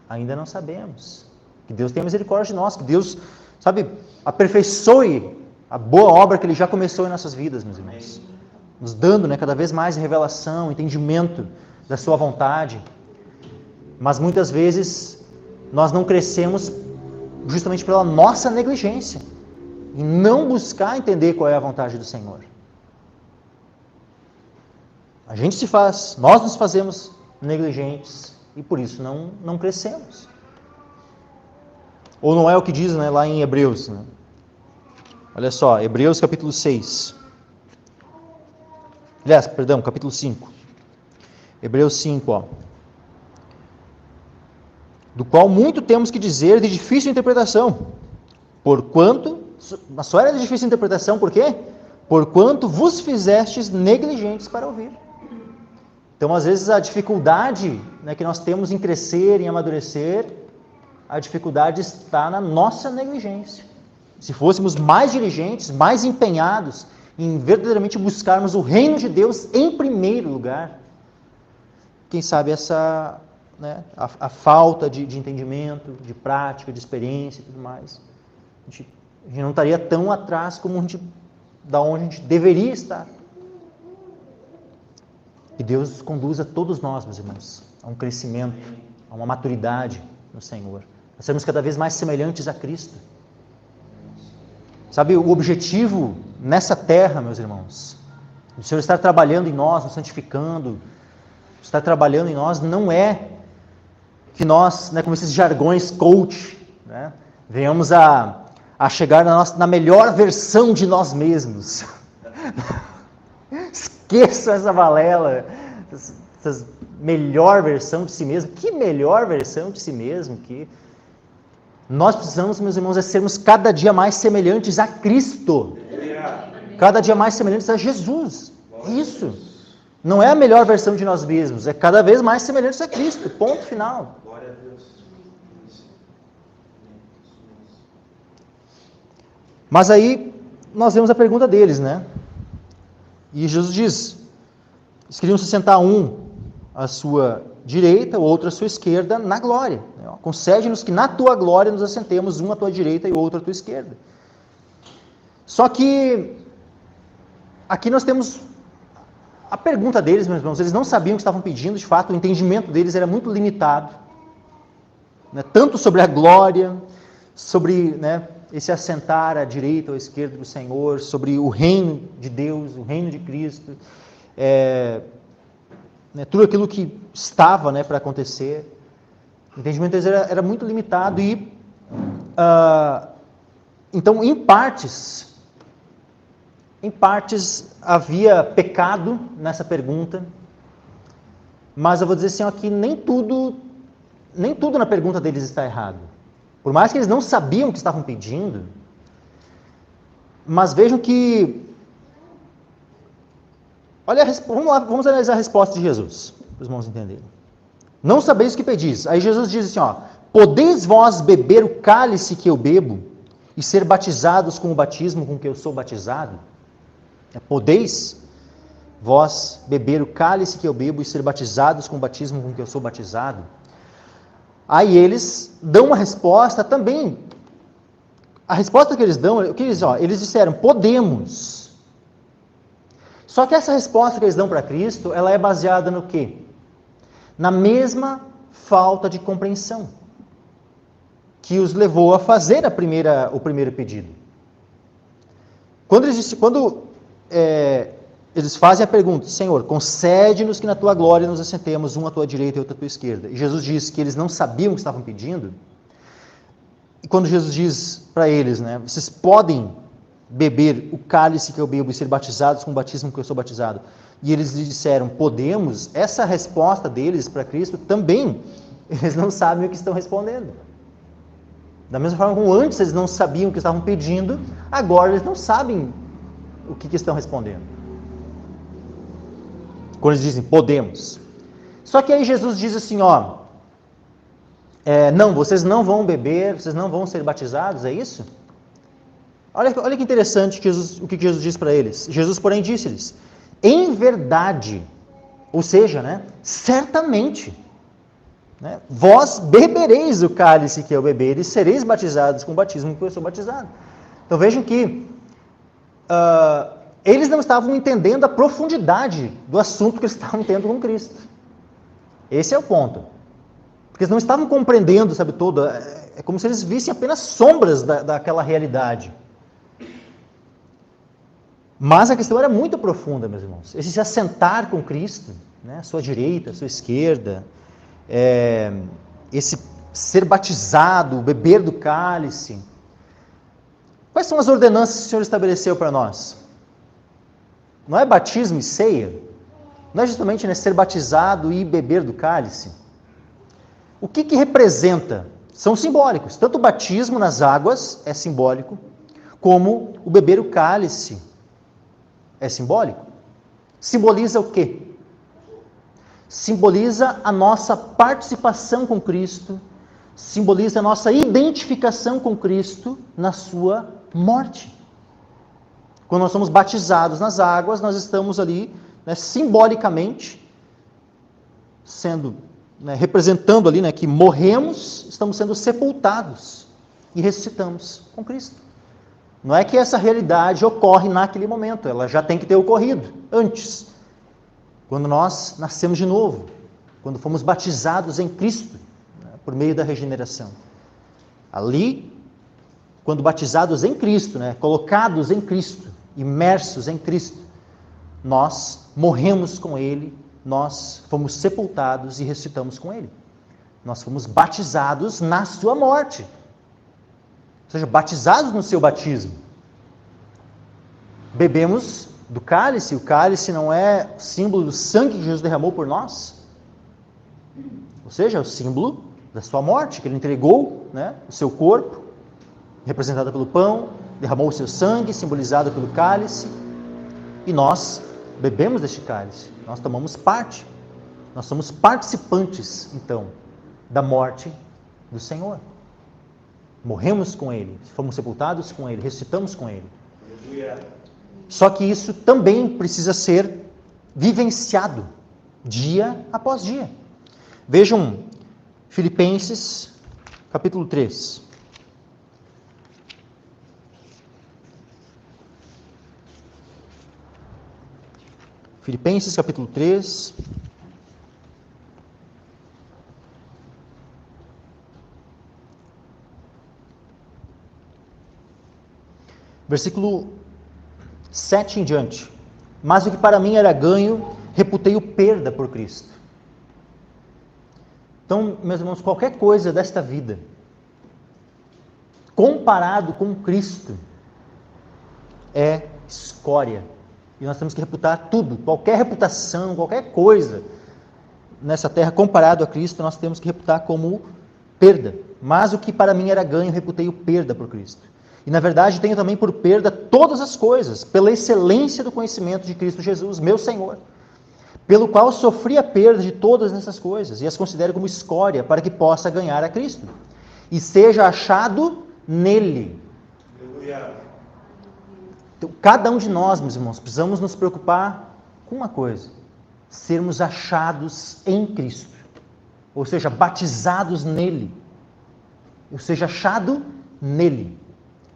[SPEAKER 1] ainda não sabemos. Que Deus tenha misericórdia de nós, que Deus, sabe, aperfeiçoe a boa obra que Ele já começou em nossas vidas, meus irmãos, nos dando, né, cada vez mais revelação, entendimento da sua vontade. Mas muitas vezes nós não crescemos justamente pela nossa negligência, em não buscar entender qual é a vontade do Senhor. Nós nos fazemos negligentes e por isso não crescemos. Ou não é o que diz, né, lá em Hebreus, né? Olha só, Hebreus capítulo 6. Aliás, perdão, capítulo 5. Hebreus 5, do qual muito temos que dizer de difícil interpretação, porquanto, mas só era de difícil interpretação, por quê? Porquanto vos fizestes negligentes para ouvir. Então, às vezes, a dificuldade, né, que nós temos em crescer, em amadurecer, a dificuldade está na nossa negligência. Se fôssemos mais diligentes, mais empenhados em verdadeiramente buscarmos o reino de Deus em primeiro lugar, quem sabe essa, né, a falta de entendimento, de prática, de experiência e tudo mais, a gente não estaria tão atrás como da onde a gente deveria estar. Que Deus conduza todos nós, meus irmãos, a um crescimento, a uma maturidade no Senhor, a sermos cada vez mais semelhantes a Cristo. Sabe, o objetivo nessa terra, meus irmãos, o Senhor estar trabalhando em nós, nos santificando, estar trabalhando em nós, não é que nós, como esses jargões coach, venhamos a chegar na melhor versão de nós mesmos. Esqueçam essa balela, essa melhor versão de si mesmo. Que melhor versão de si mesmo? Que nós precisamos, meus irmãos, é sermos cada dia mais semelhantes a Cristo. Cada dia mais semelhantes a Jesus. Isso. Não é a melhor versão de nós mesmos, é cada vez mais semelhantes a Cristo. Ponto final.
[SPEAKER 2] Glória a Deus.
[SPEAKER 1] Mas aí nós vemos a pergunta deles, E Jesus diz: eles queriam se sentar um à sua direita, o outro à sua esquerda, na glória. Concede-nos que na tua glória nos assentemos, um à tua direita e o outro à tua esquerda. Só que aqui nós temos a pergunta deles, meus irmãos. Eles não sabiam o que estavam pedindo, de fato, o entendimento deles era muito limitado, tanto sobre a glória, sobre esse assentar à direita ou à esquerda do Senhor, sobre o reino de Deus, o reino de Cristo, tudo aquilo que estava para acontecer. O entendimento deles era muito limitado e, então, em partes havia pecado nessa pergunta, mas eu vou dizer assim, que nem tudo na pergunta deles está errado. Por mais que eles não sabiam o que estavam pedindo, mas vejam que... vamos analisar a resposta de Jesus, para os irmãos entenderem. Não sabeis o que pedis. Aí Jesus diz assim, podeis vós beber o cálice que eu bebo e ser batizados com o batismo com que eu sou batizado? Podeis vós beber o cálice que eu bebo e ser batizados com o batismo com que eu sou batizado? Aí eles dão uma resposta também. A resposta que eles dão, eles disseram, podemos. Só que essa resposta que eles dão para Cristo, ela é baseada no quê? Na mesma falta de compreensão que os levou a fazer o primeiro pedido. Quando eles fazem a pergunta, Senhor, concede-nos que na tua glória nos assentemos, um à tua direita e outro à tua esquerda. E Jesus disse que eles não sabiam o que estavam pedindo. E quando Jesus diz para eles, vocês podem beber o cálice que eu bebo e ser batizados com o batismo que eu sou batizado. E eles lhe disseram, podemos. Essa resposta deles para Cristo também, eles não sabem o que estão respondendo. Da mesma forma como antes eles não sabiam o que estavam pedindo, agora eles não sabem o que estão respondendo. Quando eles dizem, podemos. Só que aí Jesus diz assim, não, vocês não vão beber, vocês não vão ser batizados, é isso? Olha que interessante o que Jesus diz para eles. Jesus, porém, disse-lhes, em verdade, ou seja, certamente, vós bebereis o cálice que eu beber e sereis batizados com o batismo que eu sou batizado. Então vejam que eles não estavam entendendo a profundidade do assunto que eles estavam tendo com Cristo. Esse é o ponto. Porque eles não estavam compreendendo, todo. É como se eles vissem apenas sombras daquela realidade. Mas a questão era muito profunda, meus irmãos. Esse se assentar com Cristo, à sua direita, à sua esquerda, esse ser batizado, beber do cálice. Quais são as ordenanças que o Senhor estabeleceu para nós? Não é batismo e ceia? Não é justamente ser batizado e beber do cálice? O que representa? São simbólicos. Tanto o batismo nas águas é simbólico, como o beber o cálice é simbólico. Simboliza o quê? Simboliza a nossa participação com Cristo, simboliza a nossa identificação com Cristo na sua morte. Quando nós somos batizados nas águas, nós estamos ali, simbolicamente, representando ali, que morremos, estamos sendo sepultados e ressuscitamos com Cristo. Não é que essa realidade ocorre naquele momento, ela já tem que ter ocorrido antes. Quando nós nascemos de novo, quando fomos batizados em Cristo, por meio da regeneração. Ali, quando batizados em Cristo, colocados em Cristo, imersos em Cristo, nós morremos com Ele, nós fomos sepultados e ressuscitamos com Ele. Nós fomos batizados na sua morte. Ou seja, batizados no seu batismo. Bebemos do cálice, o cálice não é símbolo do sangue que Jesus derramou por nós. Ou seja, é o símbolo da sua morte, que Ele entregou, o seu corpo, representado pelo pão, derramou o seu sangue, simbolizado pelo cálice, e nós bebemos deste cálice, nós tomamos parte, nós somos participantes, então, da morte do Senhor. Morremos com Ele, fomos sepultados com Ele, ressuscitamos com Ele. Só que isso também precisa ser vivenciado, dia após dia. Vejam Filipenses, capítulo 3. Filipenses, capítulo 3. Versículo 7 em diante. Mas o que para mim era ganho, reputei-o perda por Cristo. Então, meus irmãos, qualquer coisa desta vida, comparado com Cristo, é escória. E nós temos que reputar tudo, qualquer reputação, qualquer coisa nessa terra comparado a Cristo, nós temos que reputar como perda. Mas o que para mim era ganho, reputei-o perda por Cristo. E na verdade tenho também por perda todas as coisas, pela excelência do conhecimento de Cristo Jesus, meu Senhor, pelo qual sofri a perda de todas essas coisas, e as considero como escória, para que possa ganhar a Cristo, e seja achado nele. Então, cada um de nós, meus irmãos, precisamos nos preocupar com uma coisa: sermos achados em Cristo, ou seja, batizados nele, ou seja, achado nele.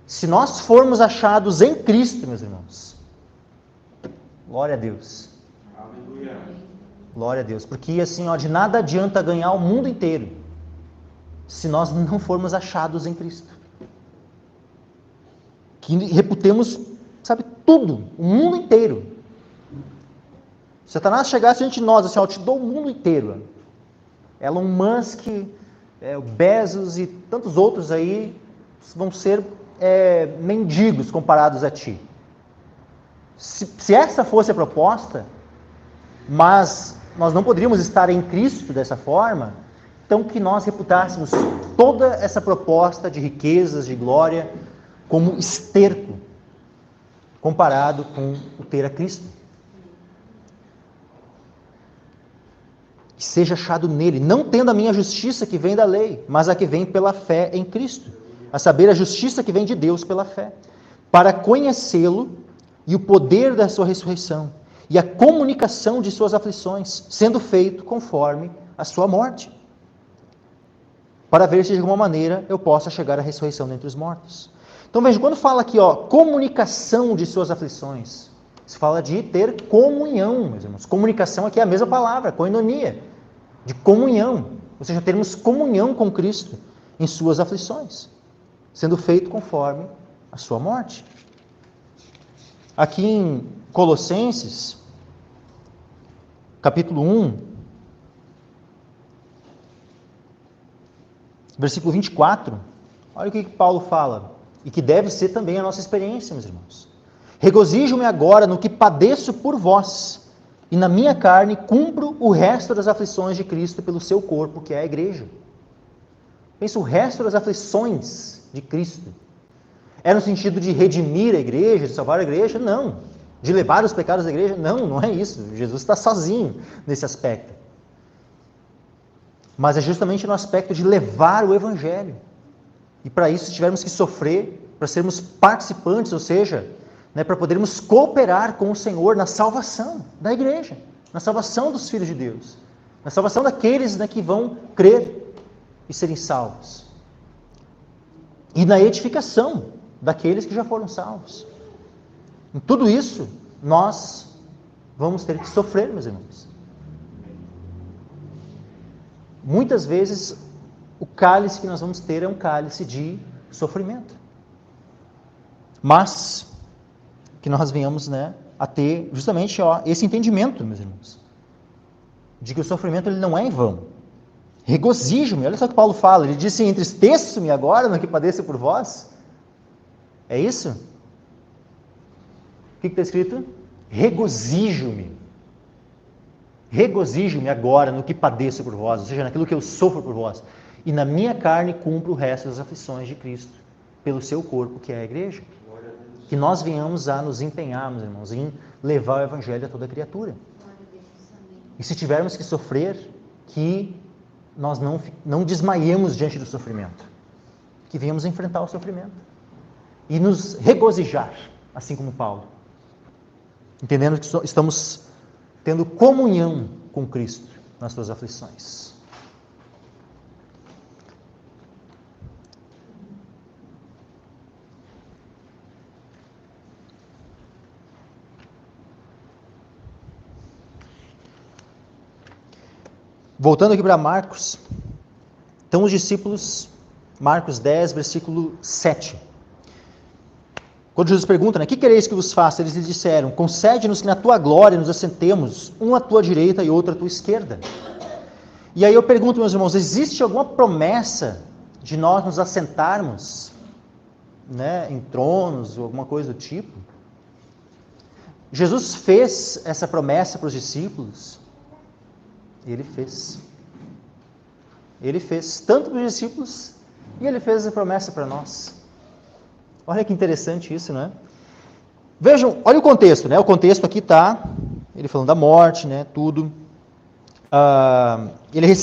[SPEAKER 1] Se nós formos achados em Cristo, meus irmãos, glória a Deus. Aleluia. Glória a Deus, porque assim, de nada adianta ganhar o mundo inteiro se nós não formos achados em Cristo. Que reputemos, tudo, o mundo inteiro. Se Satanás chegasse diante de nós, assim, eu te dou o mundo inteiro. Elon Musk, o Bezos e tantos outros aí vão ser mendigos comparados a ti. Se essa fosse a proposta, mas nós não poderíamos estar em Cristo dessa forma, então que nós reputássemos toda essa proposta de riquezas, de glória, como esterco, comparado com o ter a Cristo. Que seja achado nele, não tendo a minha justiça que vem da lei, mas a que vem pela fé em Cristo, a saber, a justiça que vem de Deus pela fé, para conhecê-lo e o poder da sua ressurreição, e a comunicação de suas aflições, sendo feito conforme a sua morte, para ver se de alguma maneira eu possa chegar à ressurreição dentre os mortos. Então veja, quando fala aqui, comunicação de suas aflições, se fala de ter comunhão, meus irmãos. Comunicação aqui é a mesma palavra, koinonia, de comunhão, ou seja, termos comunhão com Cristo em suas aflições, sendo feito conforme a sua morte. Aqui em Colossenses, capítulo 1, versículo 24, olha o que Paulo fala, e que deve ser também a nossa experiência, meus irmãos. Regozijo-me agora no que padeço por vós, e na minha carne cumpro o resto das aflições de Cristo pelo seu corpo, que é a igreja. Pensa, o resto das aflições de Cristo é no sentido de redimir a igreja, de salvar a igreja? Não. De levar os pecados da igreja? Não, não é isso. Jesus está sozinho nesse aspecto. Mas é justamente no aspecto de levar o evangelho. E para isso tivermos que sofrer, para sermos participantes, ou seja, para podermos cooperar com o Senhor na salvação da igreja, na salvação dos filhos de Deus, na salvação daqueles que vão crer e serem salvos. E na edificação daqueles que já foram salvos. Em tudo isso, nós vamos ter que sofrer, meus irmãos. Muitas vezes, o cálice que nós vamos ter é um cálice de sofrimento. Mas que nós venhamos, né, a ter justamente esse entendimento, meus irmãos, de que o sofrimento ele não é em vão. Regozijo-me, olha só o que Paulo fala, ele disse: entristeço-me agora no que padeço por vós. É isso? O que está escrito? Regozijo-me. Regozijo-me agora no que padeço por vós, ou seja, naquilo que eu sofro por vós. E na minha carne cumpro o resto das aflições de Cristo, pelo seu corpo, que é a igreja. Que nós venhamos a nos empenhar, meus irmãos, em levar o evangelho a toda criatura. E se tivermos que sofrer, que nós não desmaiemos diante do sofrimento. Que venhamos enfrentar o sofrimento. E nos regozijar, assim como Paulo. Entendendo que estamos tendo comunhão com Cristo nas suas aflições. Voltando aqui para Marcos, então os discípulos, Marcos 10, versículo 7. Quando Jesus pergunta, né, que quereis que vos faça? Eles lhe disseram: concede-nos que na tua glória nos assentemos, um à tua direita e outro à tua esquerda. E aí eu pergunto, meus irmãos, existe alguma promessa de nós nos assentarmos, né, em tronos ou alguma coisa do tipo? Jesus fez essa promessa para os discípulos. Ele fez. Ele fez tanto para os discípulos e ele fez essa promessa para nós. Olha que interessante isso, né? Vejam, olha o contexto, né? O contexto aqui está, ele falando da morte, né? Tudo. Ele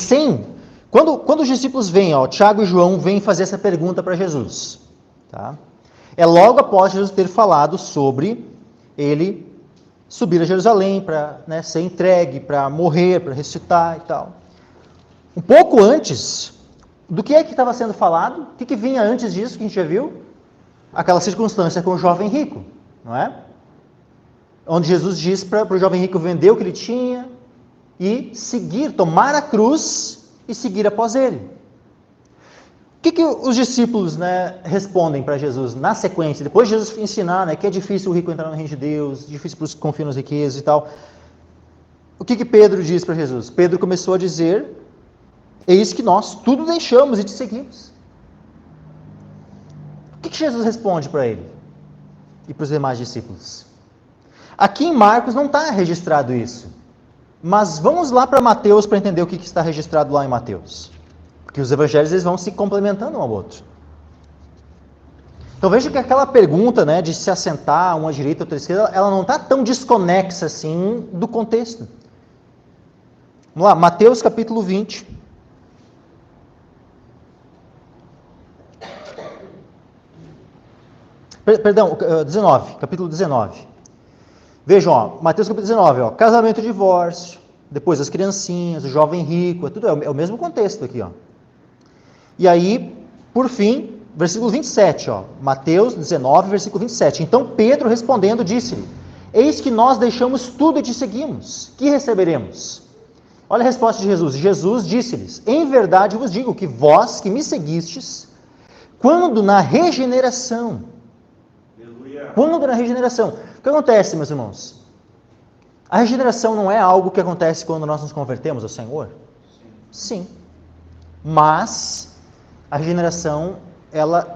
[SPEAKER 1] quando os discípulos vêm, Tiago e João vêm fazer essa pergunta para Jesus, tá? É logo após Jesus ter falado sobre ele subir a Jerusalém para, né, ser entregue, para morrer, para ressuscitar e tal. Um pouco antes, do que é que estava sendo falado? O que vinha antes disso, que a gente já viu? Aquela circunstância com o jovem rico, não é? Onde Jesus diz para o jovem rico vender o que ele tinha e seguir, tomar a cruz e seguir após ele. O que os discípulos, né, respondem para Jesus na sequência? Depois de Jesus ensinar, né, que é difícil o rico entrar no reino de Deus, difícil para os que confiam nas riquezas e tal. O que Pedro diz para Jesus? Pedro começou a dizer: eis que nós tudo deixamos e te seguimos. O que Jesus responde para ele e para os demais discípulos? Aqui em Marcos não está registrado isso. Mas vamos lá para Mateus para entender o que está registrado lá em Mateus. Porque os evangelhos eles vão se complementando um ao outro. Então veja que aquela pergunta, né, de se assentar uma à direita ou outra à esquerda, ela não está tão desconexa assim do contexto. Vamos lá, Mateus capítulo 20. Perdão, 19, capítulo 19. Vejam, Mateus capítulo 19, casamento e divórcio, depois as criancinhas, o jovem rico, é o mesmo contexto aqui. E aí, por fim, versículo 27, Mateus 19, versículo 27. Então Pedro respondendo disse-lhe: eis que nós deixamos tudo e te seguimos, que receberemos? Olha a resposta de Jesus. Jesus disse-lhes: em verdade vos digo que vós que me seguistes, quando na regeneração, o que acontece, meus irmãos? A regeneração não é algo que acontece quando nós nos convertemos ao Senhor? Sim. Mas a regeneração,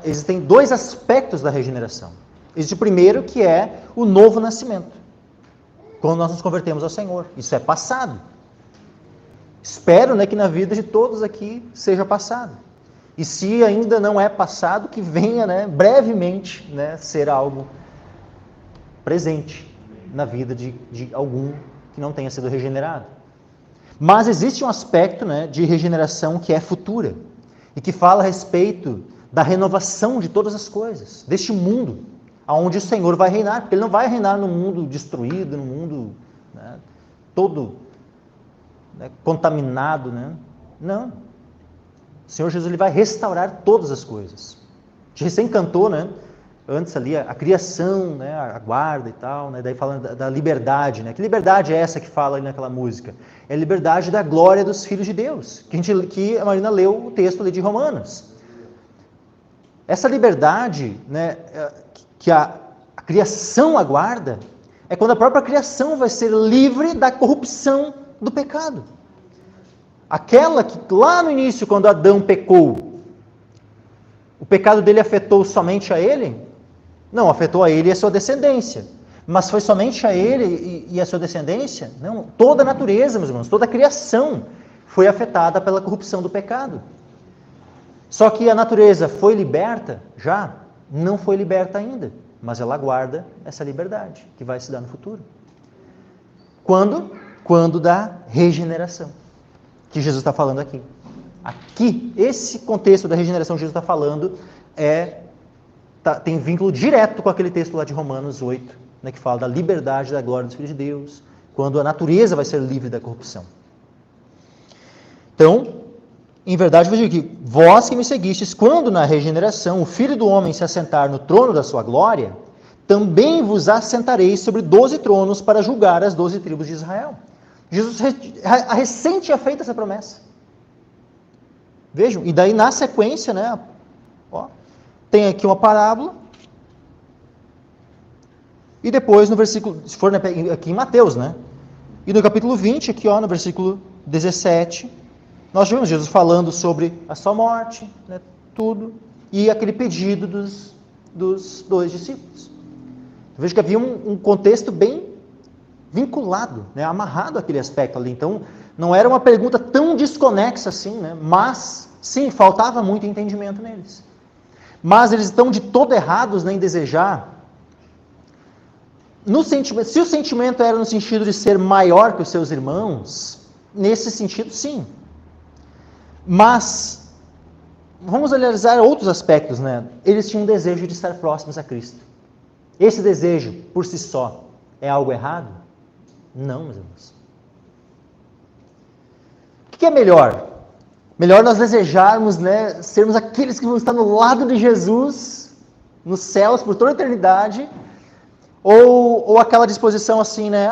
[SPEAKER 1] existem dois aspectos da regeneração. Existe o primeiro, que é o novo nascimento. Quando nós nos convertemos ao Senhor. Isso é passado. Espero, né, que na vida de todos aqui seja passado. E se ainda não é passado, que venha, né, brevemente, né, ser algo presente na vida de algum que não tenha sido regenerado. Mas existe um aspecto, né, de regeneração que é futura e que fala a respeito da renovação de todas as coisas, deste mundo, onde o Senhor vai reinar, porque Ele não vai reinar num mundo destruído, num mundo, né, todo, né, contaminado, né? Não. O Senhor Jesus ele vai restaurar todas as coisas. A gente recém cantou, né, Antes ali, a criação, né, a guarda e tal, né, daí falando da liberdade, né? Que liberdade é essa que fala ali naquela música? É a liberdade da glória dos filhos de Deus, que a Marina leu o texto ali de Romanos. Essa liberdade, né, que a criação aguarda, é quando a própria criação vai ser livre da corrupção do pecado. Aquela que lá no início, quando Adão pecou, o pecado dele afetou somente a ele? Não, afetou a ele e a sua descendência. Mas foi somente a ele e a sua descendência? Não, toda a natureza, meus irmãos, toda a criação foi afetada pela corrupção do pecado. Só que a natureza foi liberta? Já? Não foi liberta ainda, mas ela aguarda essa liberdade que vai se dar no futuro. Quando? Quando da regeneração, que Jesus está falando aqui. Aqui, esse contexto da regeneração que Jesus está falando tem vínculo direto com aquele texto lá de Romanos 8, né, que fala da liberdade da glória dos filhos de Deus, quando a natureza vai ser livre da corrupção. Então, em verdade, vos digo que vós que me seguistes, quando na regeneração o Filho do Homem se assentar no trono da sua glória, também vos assentareis sobre 12 tronos para julgar as 12 tribos de Israel. Jesus recém tinha feito essa promessa. Vejam, e daí na sequência, né, tem aqui uma parábola, e depois no versículo, se for aqui em Mateus, né, e no capítulo 20, aqui no versículo 17, nós vemos Jesus falando sobre a sua morte, né, tudo, e aquele pedido dos 2 discípulos. Veja que havia um contexto bem vinculado, né, amarrado àquele aspecto ali. Então, não era uma pergunta tão desconexa assim, né, mas, sim, faltava muito entendimento neles. Mas eles estão de todo errados, né, em desejar. Se o sentimento era no sentido de ser maior que os seus irmãos, nesse sentido, sim. Mas, vamos analisar outros aspectos, né? Eles tinham um desejo de estar próximos a Cristo. Esse desejo, por si só, é algo errado? Não, meus irmãos. O que é melhor? Melhor nós desejarmos, né, sermos aqueles que vão estar no lado de Jesus, nos céus, por toda a eternidade, ou aquela disposição assim, né?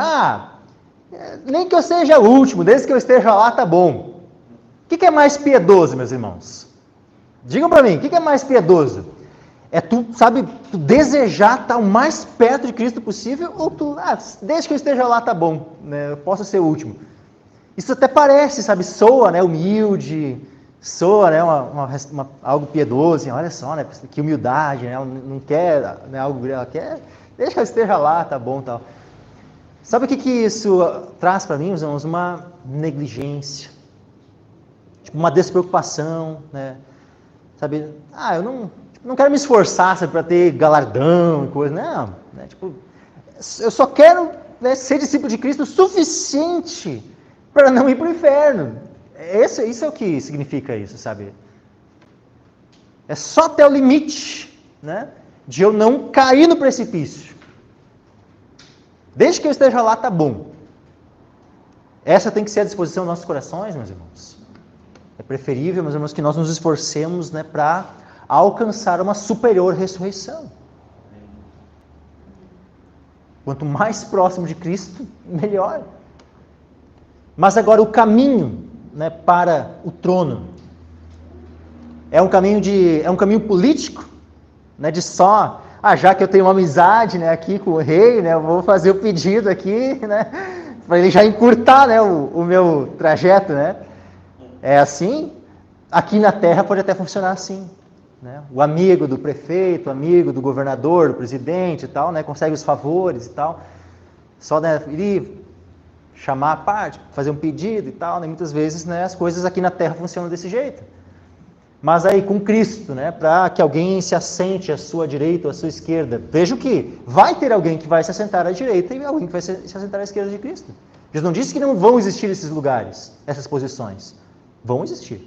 [SPEAKER 1] Nem que eu seja o último, desde que eu esteja lá, tá bom. O que é mais piedoso, meus irmãos? Digam para mim, o que é mais piedoso? É tu desejar estar o mais perto de Cristo possível, ou desde que eu esteja lá, tá bom, né? Eu posso ser o último. Isso até parece, soa, né, humilde, soa, né, algo piedoso, assim, olha só, né, que humildade, né, ela não quer, né, algo, ela quer, deixa que eu esteja lá, tá bom, tal. Sabe o que isso traz para mim, meus irmãos? Uma negligência. Uma despreocupação, né? Eu não quero me esforçar para ter galardão e coisa, não. Né? Eu só quero, né, ser discípulo de Cristo o suficiente para não ir para o inferno. Isso é o que significa isso, sabe? É só até o limite, né, de eu não cair no precipício. Desde que eu esteja lá, tá bom. Essa tem que ser a disposição dos nossos corações, meus irmãos. É preferível, meus irmãos, que nós nos esforcemos, né, para alcançar uma superior ressurreição. Quanto mais próximo de Cristo, melhor. Mas agora o caminho, né, para o trono é um caminho político, né, de só, já que eu tenho uma amizade, né, aqui com o rei, né, eu vou fazer o pedido aqui, né, para ele já encurtar, né, o meu trajeto, né? É assim? Aqui na Terra pode até funcionar assim, né? O amigo do prefeito, o amigo do governador, do presidente e tal, né, consegue os favores e tal. Só, né, ir chamar a parte, fazer um pedido e tal, né? Muitas vezes, né, as coisas aqui na Terra funcionam desse jeito. Mas aí com Cristo, né, para que alguém se assente à sua direita ou à sua esquerda, veja que vai ter alguém que vai se assentar à direita e alguém que vai se assentar à esquerda de Cristo. Jesus não disse que não vão existir esses lugares, essas posições. Vão existir.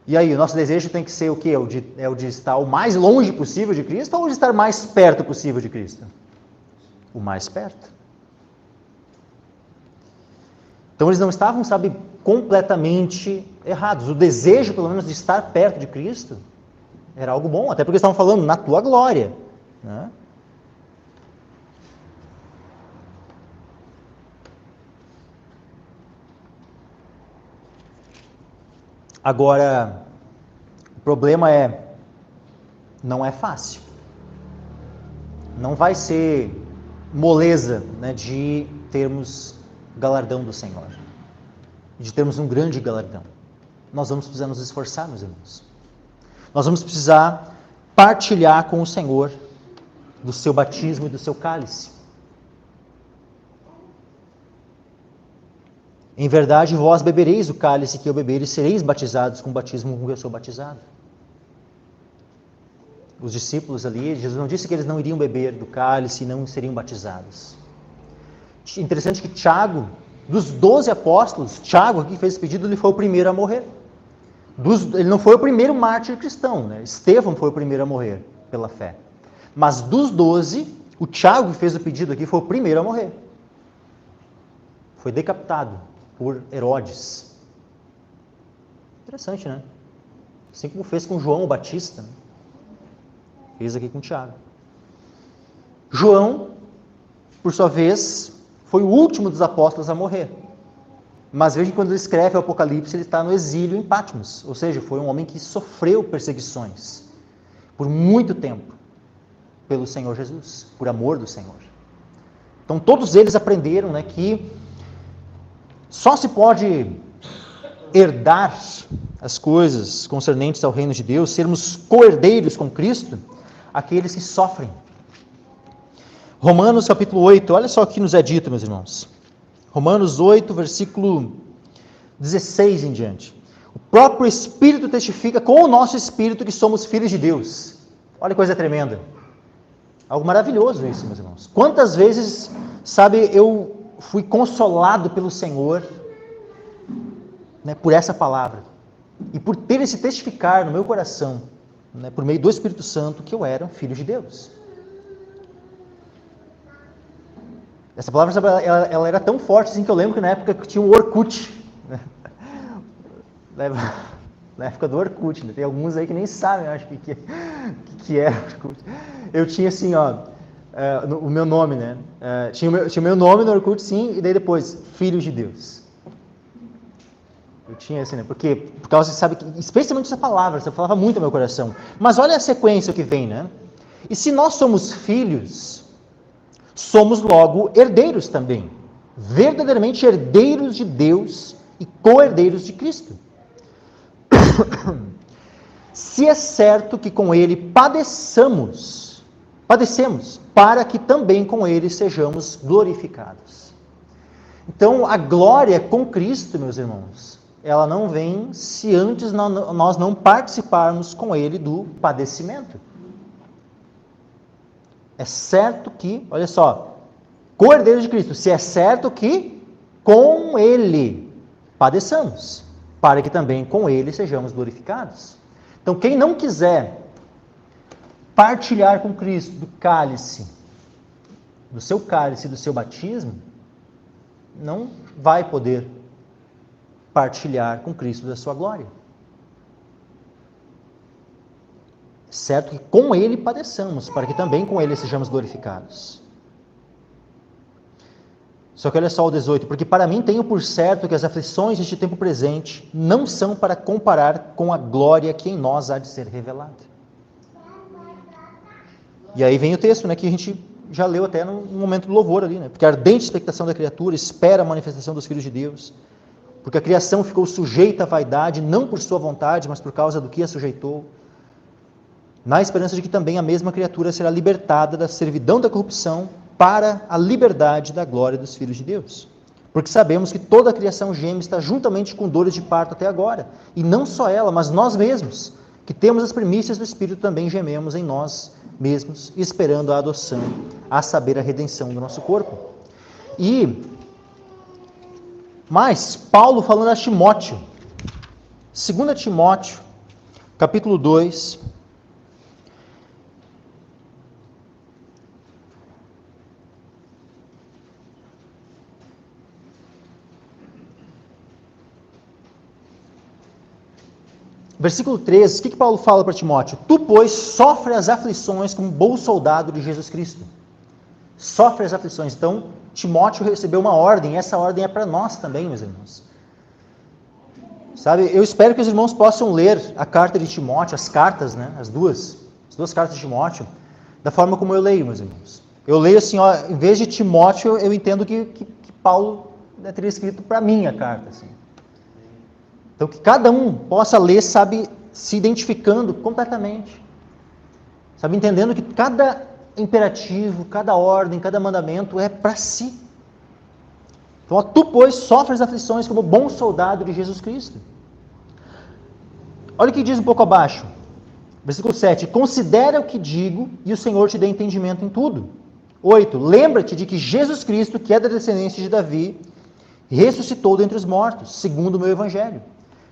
[SPEAKER 1] E aí, o nosso desejo tem que ser o quê? É o de estar o mais longe possível de Cristo ou de estar mais perto possível de Cristo? O mais perto. Então, eles não estavam, completamente errados. O desejo, pelo menos, de estar perto de Cristo Era algo bom, até porque eles estavam falando na tua glória, né? Agora, o problema não é fácil. Não vai ser moleza, né, de termos galardão do Senhor, de termos um grande galardão. Nós vamos precisar nos esforçar, meus irmãos. Nós vamos precisar partilhar com o Senhor do seu batismo e do seu cálice. Em verdade, vós bebereis o cálice que eu beber e sereis batizados com o batismo com que eu sou batizado. Os discípulos ali, Jesus não disse que eles não iriam beber do cálice e não seriam batizados. Interessante que Tiago, dos 12 apóstolos, Tiago, que fez esse pedido, ele foi o primeiro a morrer. Ele não foi o primeiro mártir cristão, né? Estevão foi o primeiro a morrer pela fé. Mas dos 12, o Tiago, que fez o pedido aqui, foi o primeiro a morrer. Foi decapitado por Herodes. Interessante, né? Assim como fez com João o Batista, né? Fez aqui com Tiago. João, por sua vez, foi o último dos apóstolos a morrer. Mas veja que quando ele escreve o Apocalipse, ele está no exílio em Patmos. Ou seja, foi um homem que sofreu perseguições por muito tempo pelo Senhor Jesus, por amor do Senhor. Então todos eles aprenderam, né, que só se pode herdar as coisas concernentes ao reino de Deus, sermos co-herdeiros com Cristo, aqueles que sofrem. Romanos capítulo 8, olha só o que nos é dito, meus irmãos. Romanos 8, versículo 16 em diante. O próprio Espírito testifica com o nosso Espírito que somos filhos de Deus. Olha que coisa tremenda. Algo maravilhoso isso, meus irmãos. Quantas vezes, sabe, eu fui consolado pelo Senhor, né, por essa palavra. E por ter esse testificar no meu coração, né, por meio do Espírito Santo, que eu era um filho de Deus. Essa palavra, sabe, ela era tão forte assim que eu lembro que na época que tinha o Orkut. Né? Na época do Orkut, né? Tem alguns aí que nem sabem, eu acho, que é Orkut. Eu tinha assim, ó, o meu nome, né? Tinha o meu nome no Orkut, sim, e daí depois, Filho de Deus. Eu tinha assim, né? Porque, por causa, sabe, especialmente essa palavra, você falava muito ao meu coração. Mas olha a sequência que vem, né? E se nós somos filhos, somos logo herdeiros também. Verdadeiramente herdeiros de Deus e co-herdeiros de Cristo. Se é certo que com ele padecemos, para que também com ele sejamos glorificados. Então, a glória com Cristo, meus irmãos, ela não vem se antes nós não participarmos com ele do padecimento. É certo que, olha só, co-herdeiro de Cristo, se é certo que com ele padeçamos, para que também com ele sejamos glorificados. Então, quem não quiser partilhar com Cristo do cálice, do seu cálice, do seu batismo, não vai poder partilhar com Cristo da sua glória. É certo que com ele padeçamos, para que também com ele sejamos glorificados. Só que olha só o 18, porque para mim tenho por certo que as aflições deste tempo presente não são para comparar com a glória que em nós há de ser revelada. E aí vem o texto, né, que a gente já leu até no momento do louvor ali, né? Porque a ardente expectação da criatura espera a manifestação dos filhos de Deus, porque a criação ficou sujeita à vaidade, não por sua vontade, mas por causa do que a sujeitou, na esperança de que também a mesma criatura será libertada da servidão da corrupção para a liberdade da glória dos filhos de Deus. Porque sabemos que toda a criação geme está juntamente com dores de parto até agora, e não só ela, mas nós mesmos, que temos as primícias do Espírito, também gememos em nós mesmos, esperando a adoção, a saber, a redenção do nosso corpo. Mas Paulo falando a Timóteo, 2 Timóteo, capítulo 2, versículo 13, o que Paulo fala para Timóteo? Tu, pois, sofre as aflições como bom soldado de Jesus Cristo. Sofre as aflições. Então, Timóteo recebeu uma ordem, e essa ordem é para nós também, meus irmãos. Sabe, eu espero que os irmãos possam ler a carta de Timóteo, as cartas, né, as duas cartas de Timóteo, da forma como eu leio, meus irmãos. Eu leio assim, ó, em vez de Timóteo, eu entendo que Paulo teria escrito para mim a carta. Assim. Então, que cada um possa ler, sabe, se identificando completamente. Sabe, entendendo que cada imperativo, cada ordem, cada mandamento é para si. Então, ó, tu, pois, sofres aflições como bom soldado de Jesus Cristo. Olha o que diz um pouco abaixo. Versículo 7. Considera o que digo e o Senhor te dê entendimento em tudo. 8. Lembra-te de que Jesus Cristo, que é da descendência de Davi, ressuscitou dentre os mortos, segundo o meu evangelho.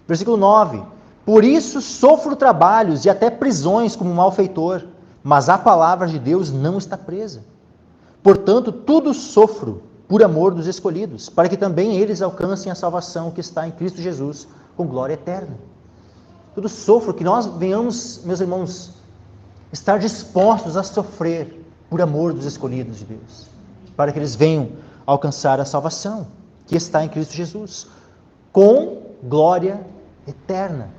[SPEAKER 1] Versículo 9. Por isso sofro trabalhos e até prisões como malfeitor, mas a palavra de Deus não está presa. Portanto, tudo sofro por amor dos escolhidos, para que também eles alcancem a salvação que está em Cristo Jesus, com glória eterna. Tudo sofro, que nós venhamos, meus irmãos, estar dispostos a sofrer por amor dos escolhidos de Deus, para que eles venham alcançar a salvação que está em Cristo Jesus, com glória eterna.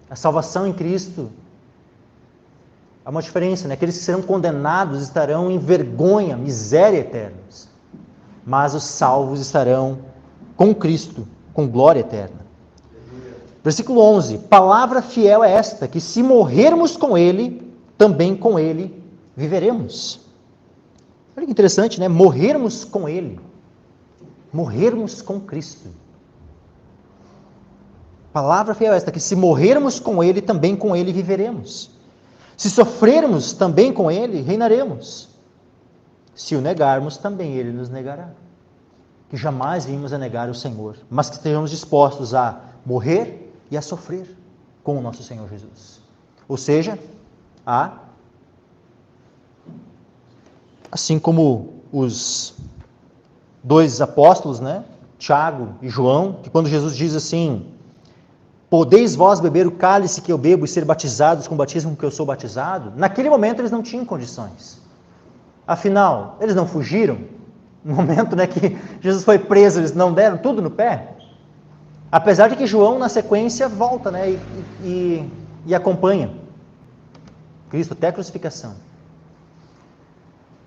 [SPEAKER 1] A salvação em Cristo, há uma diferença, né? Aqueles que serão condenados estarão em vergonha, miséria eterna, mas os salvos estarão com Cristo, com glória eterna. Versículo 11, palavra fiel é esta, que se morrermos com Ele, também com Ele viveremos. Olha que interessante, né? Morrermos com Ele, morrermos com Cristo. Palavra fiel é esta, que se morrermos com Ele, também com Ele viveremos. Se sofrermos também com Ele, reinaremos. Se o negarmos, também Ele nos negará. Que jamais vimos a negar o Senhor, mas que estejamos dispostos a morrer e a sofrer com o nosso Senhor Jesus. Ou seja, assim como os dois apóstolos, né, Tiago e João, que quando Jesus diz assim, podeis vós beber o cálice que eu bebo e ser batizados com o batismo que eu sou batizado, naquele momento eles não tinham condições. Afinal, eles não fugiram? No momento, né, que Jesus foi preso, eles não deram tudo no pé? Apesar de que João, na sequência, volta, né, e acompanha Cristo até a crucificação.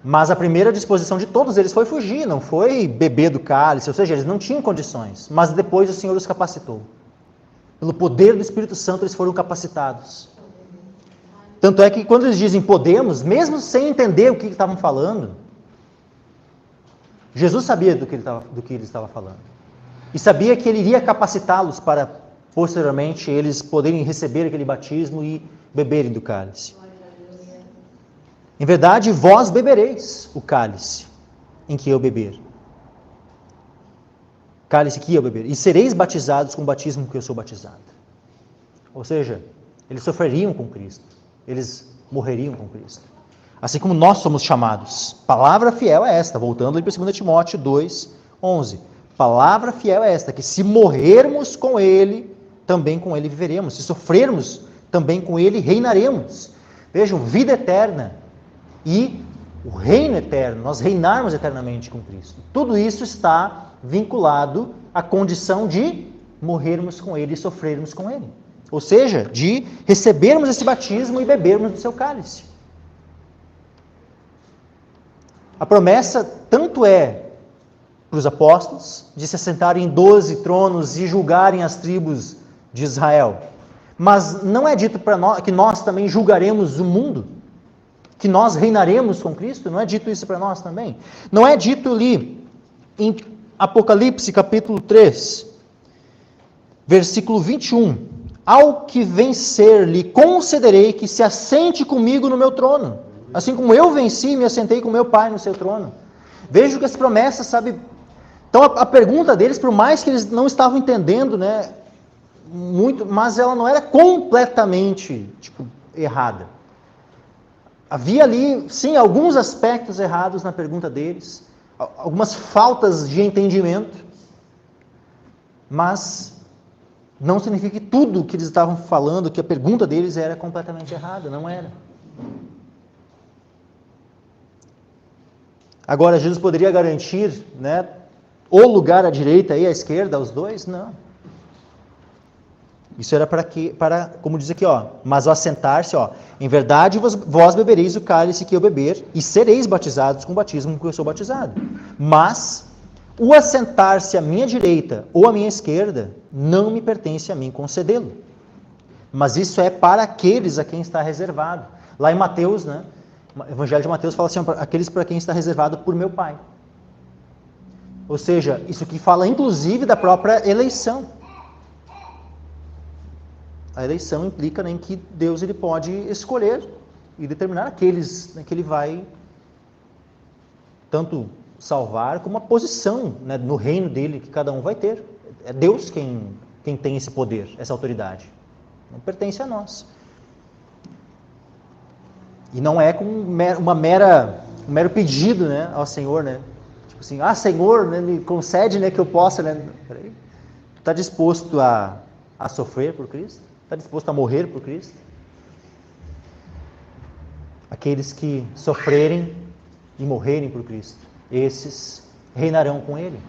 [SPEAKER 1] Mas a primeira disposição de todos eles foi fugir, não foi beber do cálice, ou seja, eles não tinham condições. Mas depois o Senhor os capacitou. Pelo poder do Espírito Santo eles foram capacitados. Tanto é que quando eles dizem podemos, mesmo sem entender o que estavam falando, Jesus sabia do que ele estava falando. E sabia que ele iria capacitá-los para, posteriormente, eles poderem receber aquele batismo e beberem do cálice. Em verdade, vós bebereis o cálice em que eu beber. Cálice que eu beber. E sereis batizados com o batismo que eu sou batizado. Ou seja, eles sofreriam com Cristo. Eles morreriam com Cristo. Assim como nós somos chamados. Palavra fiel é esta. Voltando para 2 Timóteo 2, 11. Palavra fiel é esta, que se morrermos com Ele, também com Ele viveremos. Se sofrermos, também com Ele reinaremos. Vejam, vida eterna e o reino eterno, nós reinarmos eternamente com Cristo. Tudo isso está vinculado à condição de morrermos com Ele e sofrermos com Ele. Ou seja, de recebermos esse batismo e bebermos do seu cálice. A promessa tanto é para os apóstolos, de se assentarem em 12 tronos e julgarem as tribos de Israel. Mas não é dito para nós que nós também julgaremos o mundo, que nós reinaremos com Cristo? Não é dito isso para nós também? Não é dito ali em Apocalipse capítulo 3, versículo 21, ao que vencer lhe concederei que se assente comigo no meu trono, assim como eu venci e me assentei com meu Pai no seu trono. Vejo que as promessas, sabe... Então a pergunta deles, por mais que eles não estavam entendendo, né, muito, mas ela não era completamente, errada. Havia ali, sim, alguns aspectos errados na pergunta deles, algumas faltas de entendimento, mas não significa que tudo que eles estavam falando, que a pergunta deles era completamente errada, não era. Agora, Jesus poderia garantir, né, o lugar à direita e à esquerda, aos dois? Não. Isso era para, como diz aqui, mas ao assentar-se, em verdade vós bebereis o cálice que eu beber e sereis batizados com o batismo com que eu sou batizado. Mas o assentar-se à minha direita ou à minha esquerda não me pertence a mim concedê-lo. Mas isso é para aqueles a quem está reservado. Lá em Mateus, né, o Evangelho de Mateus fala assim, aqueles para quem está reservado por meu Pai. Ou seja, isso aqui fala inclusive da própria eleição. A eleição implica em que Deus ele pode escolher e determinar aqueles que ele vai tanto salvar como a posição, né, no reino dele que cada um vai ter. É Deus quem tem esse poder, essa autoridade. Não pertence a nós. E não é com um mero pedido, né, ao Senhor, né? Tipo assim, Senhor, né, me concede, né, que eu possa, né? Peraí. Tu está disposto a sofrer por Cristo? Está disposto a morrer por Cristo? Aqueles que sofrerem e morrerem por Cristo, esses reinarão com Ele.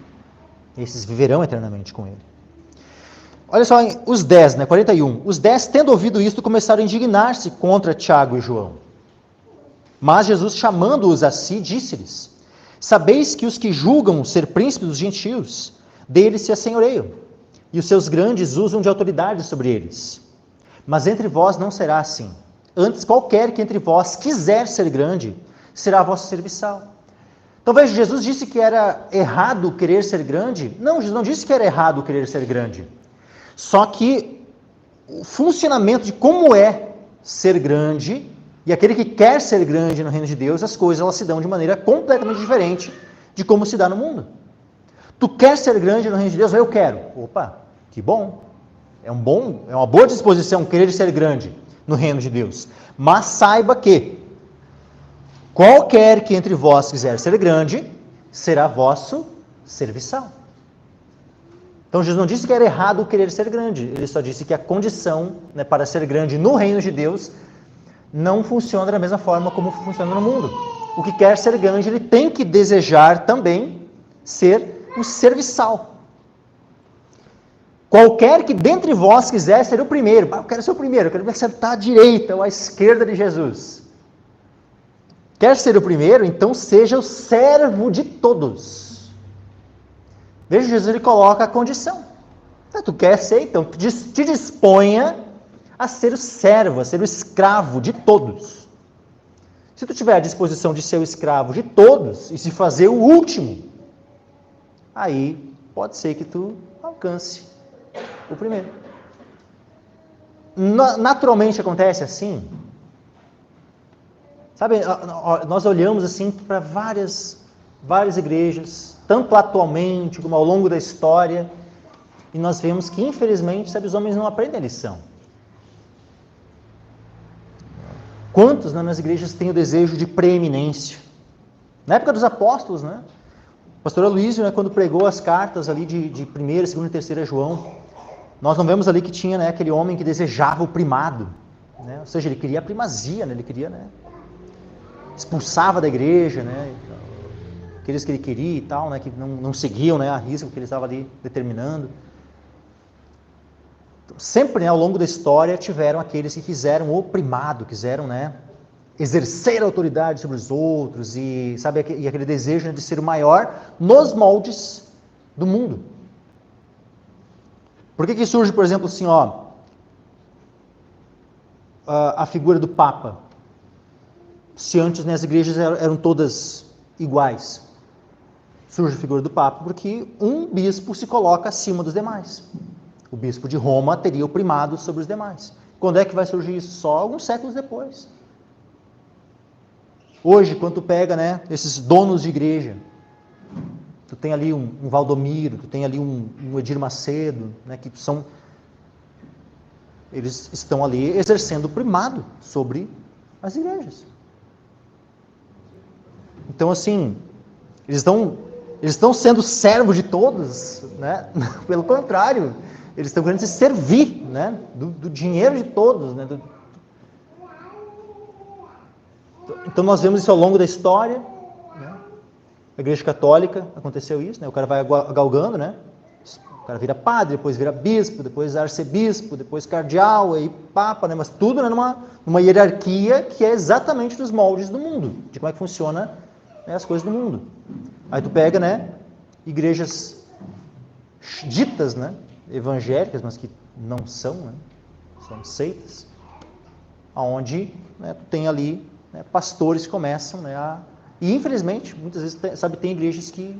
[SPEAKER 1] Esses viverão eternamente com Ele. Olha só, os 10, né, 41. Os 10, tendo ouvido isto, começaram a indignar-se contra Tiago e João. Mas Jesus, chamando-os a si, disse-lhes: sabeis que os que julgam ser príncipes dos gentios, deles se assenhoreiam, e os seus grandes usam de autoridade sobre eles. Mas entre vós não será assim. Antes, qualquer que entre vós quiser ser grande, será vosso serviçal. Então veja, Jesus disse que era errado querer ser grande? Não, Jesus não disse que era errado querer ser grande. Só que o funcionamento de como é ser grande, e aquele que quer ser grande no reino de Deus, as coisas elas se dão de maneira completamente diferente de como se dá no mundo. Tu quer ser grande no reino de Deus? Eu quero. Opa, que bom. É uma boa disposição querer ser grande no reino de Deus. Mas saiba que qualquer que entre vós quiser ser grande, será vosso serviçal. Então Jesus não disse que era errado querer ser grande. Ele só disse que a condição, né, para ser grande no reino de Deus não funciona da mesma forma como funciona no mundo. O que quer ser grande, ele tem que desejar também ser um serviçal. Qualquer que dentre vós quiser ser o primeiro, eu quero ser o primeiro, eu quero me sentar à direita ou à esquerda de Jesus. Quer ser o primeiro? Então seja o servo de todos. Veja, Jesus ele coloca a condição. Tu quer ser, então te disponha a ser o servo, a ser o escravo de todos. Se tu tiver a disposição de ser o escravo de todos e se fazer o último, aí pode ser que tu alcance o primeiro. Naturalmente acontece assim. Sabe, nós olhamos assim para várias igrejas, tanto atualmente como ao longo da história, e nós vemos que, infelizmente, sabe, os homens não aprendem a lição. Quantos, né, nas igrejas têm o desejo de preeminência? Na época dos apóstolos, né? O pastor Aloysio, né, quando pregou as cartas ali de 1ª, 2ª e 3ª João, nós não vemos ali que tinha, né, aquele homem que desejava o primado, né? Ou seja, ele queria a primazia, né? Ele queria, né, expulsava da igreja, né, aqueles que ele queria e tal, né, que não seguiam, né, a risca que ele estava ali determinando. Então, sempre, né, ao longo da história tiveram aqueles que quiseram o primado, quiseram, né, exercer a autoridade sobre os outros e, sabe, e aquele desejo, né, de ser o maior nos moldes do mundo. Por que surge, por exemplo, assim, a figura do Papa? Se antes, né, as igrejas eram todas iguais. Surge a figura do Papa porque um bispo se coloca acima dos demais. O bispo de Roma teria o primado sobre os demais. Quando é que vai surgir isso? Só alguns séculos depois. Hoje, quando tu pega, né, esses donos de igreja, tu tem ali um Valdomiro, tu tem ali um Edir Macedo, né, que eles estão ali exercendo o primado sobre as igrejas. Então, assim, eles estão sendo servos de todos, né? Pelo contrário, Eles estão querendo se servir, né, do dinheiro de todos, né, Então nós vemos isso ao longo da história, né? A Igreja Católica aconteceu isso, né? O cara vai galgando, né? O cara vira padre, depois vira bispo, depois arcebispo, depois cardeal, aí papa, né? Mas tudo, né, numa hierarquia que é exatamente dos moldes do mundo, de como é que funciona, né, as coisas do mundo. Aí tu pega, né, igrejas ditas, né, evangélicas, mas que não são, né? São seitas, onde, né, tu tem ali, né, pastores que começam, né, e infelizmente, muitas vezes, tem igrejas que...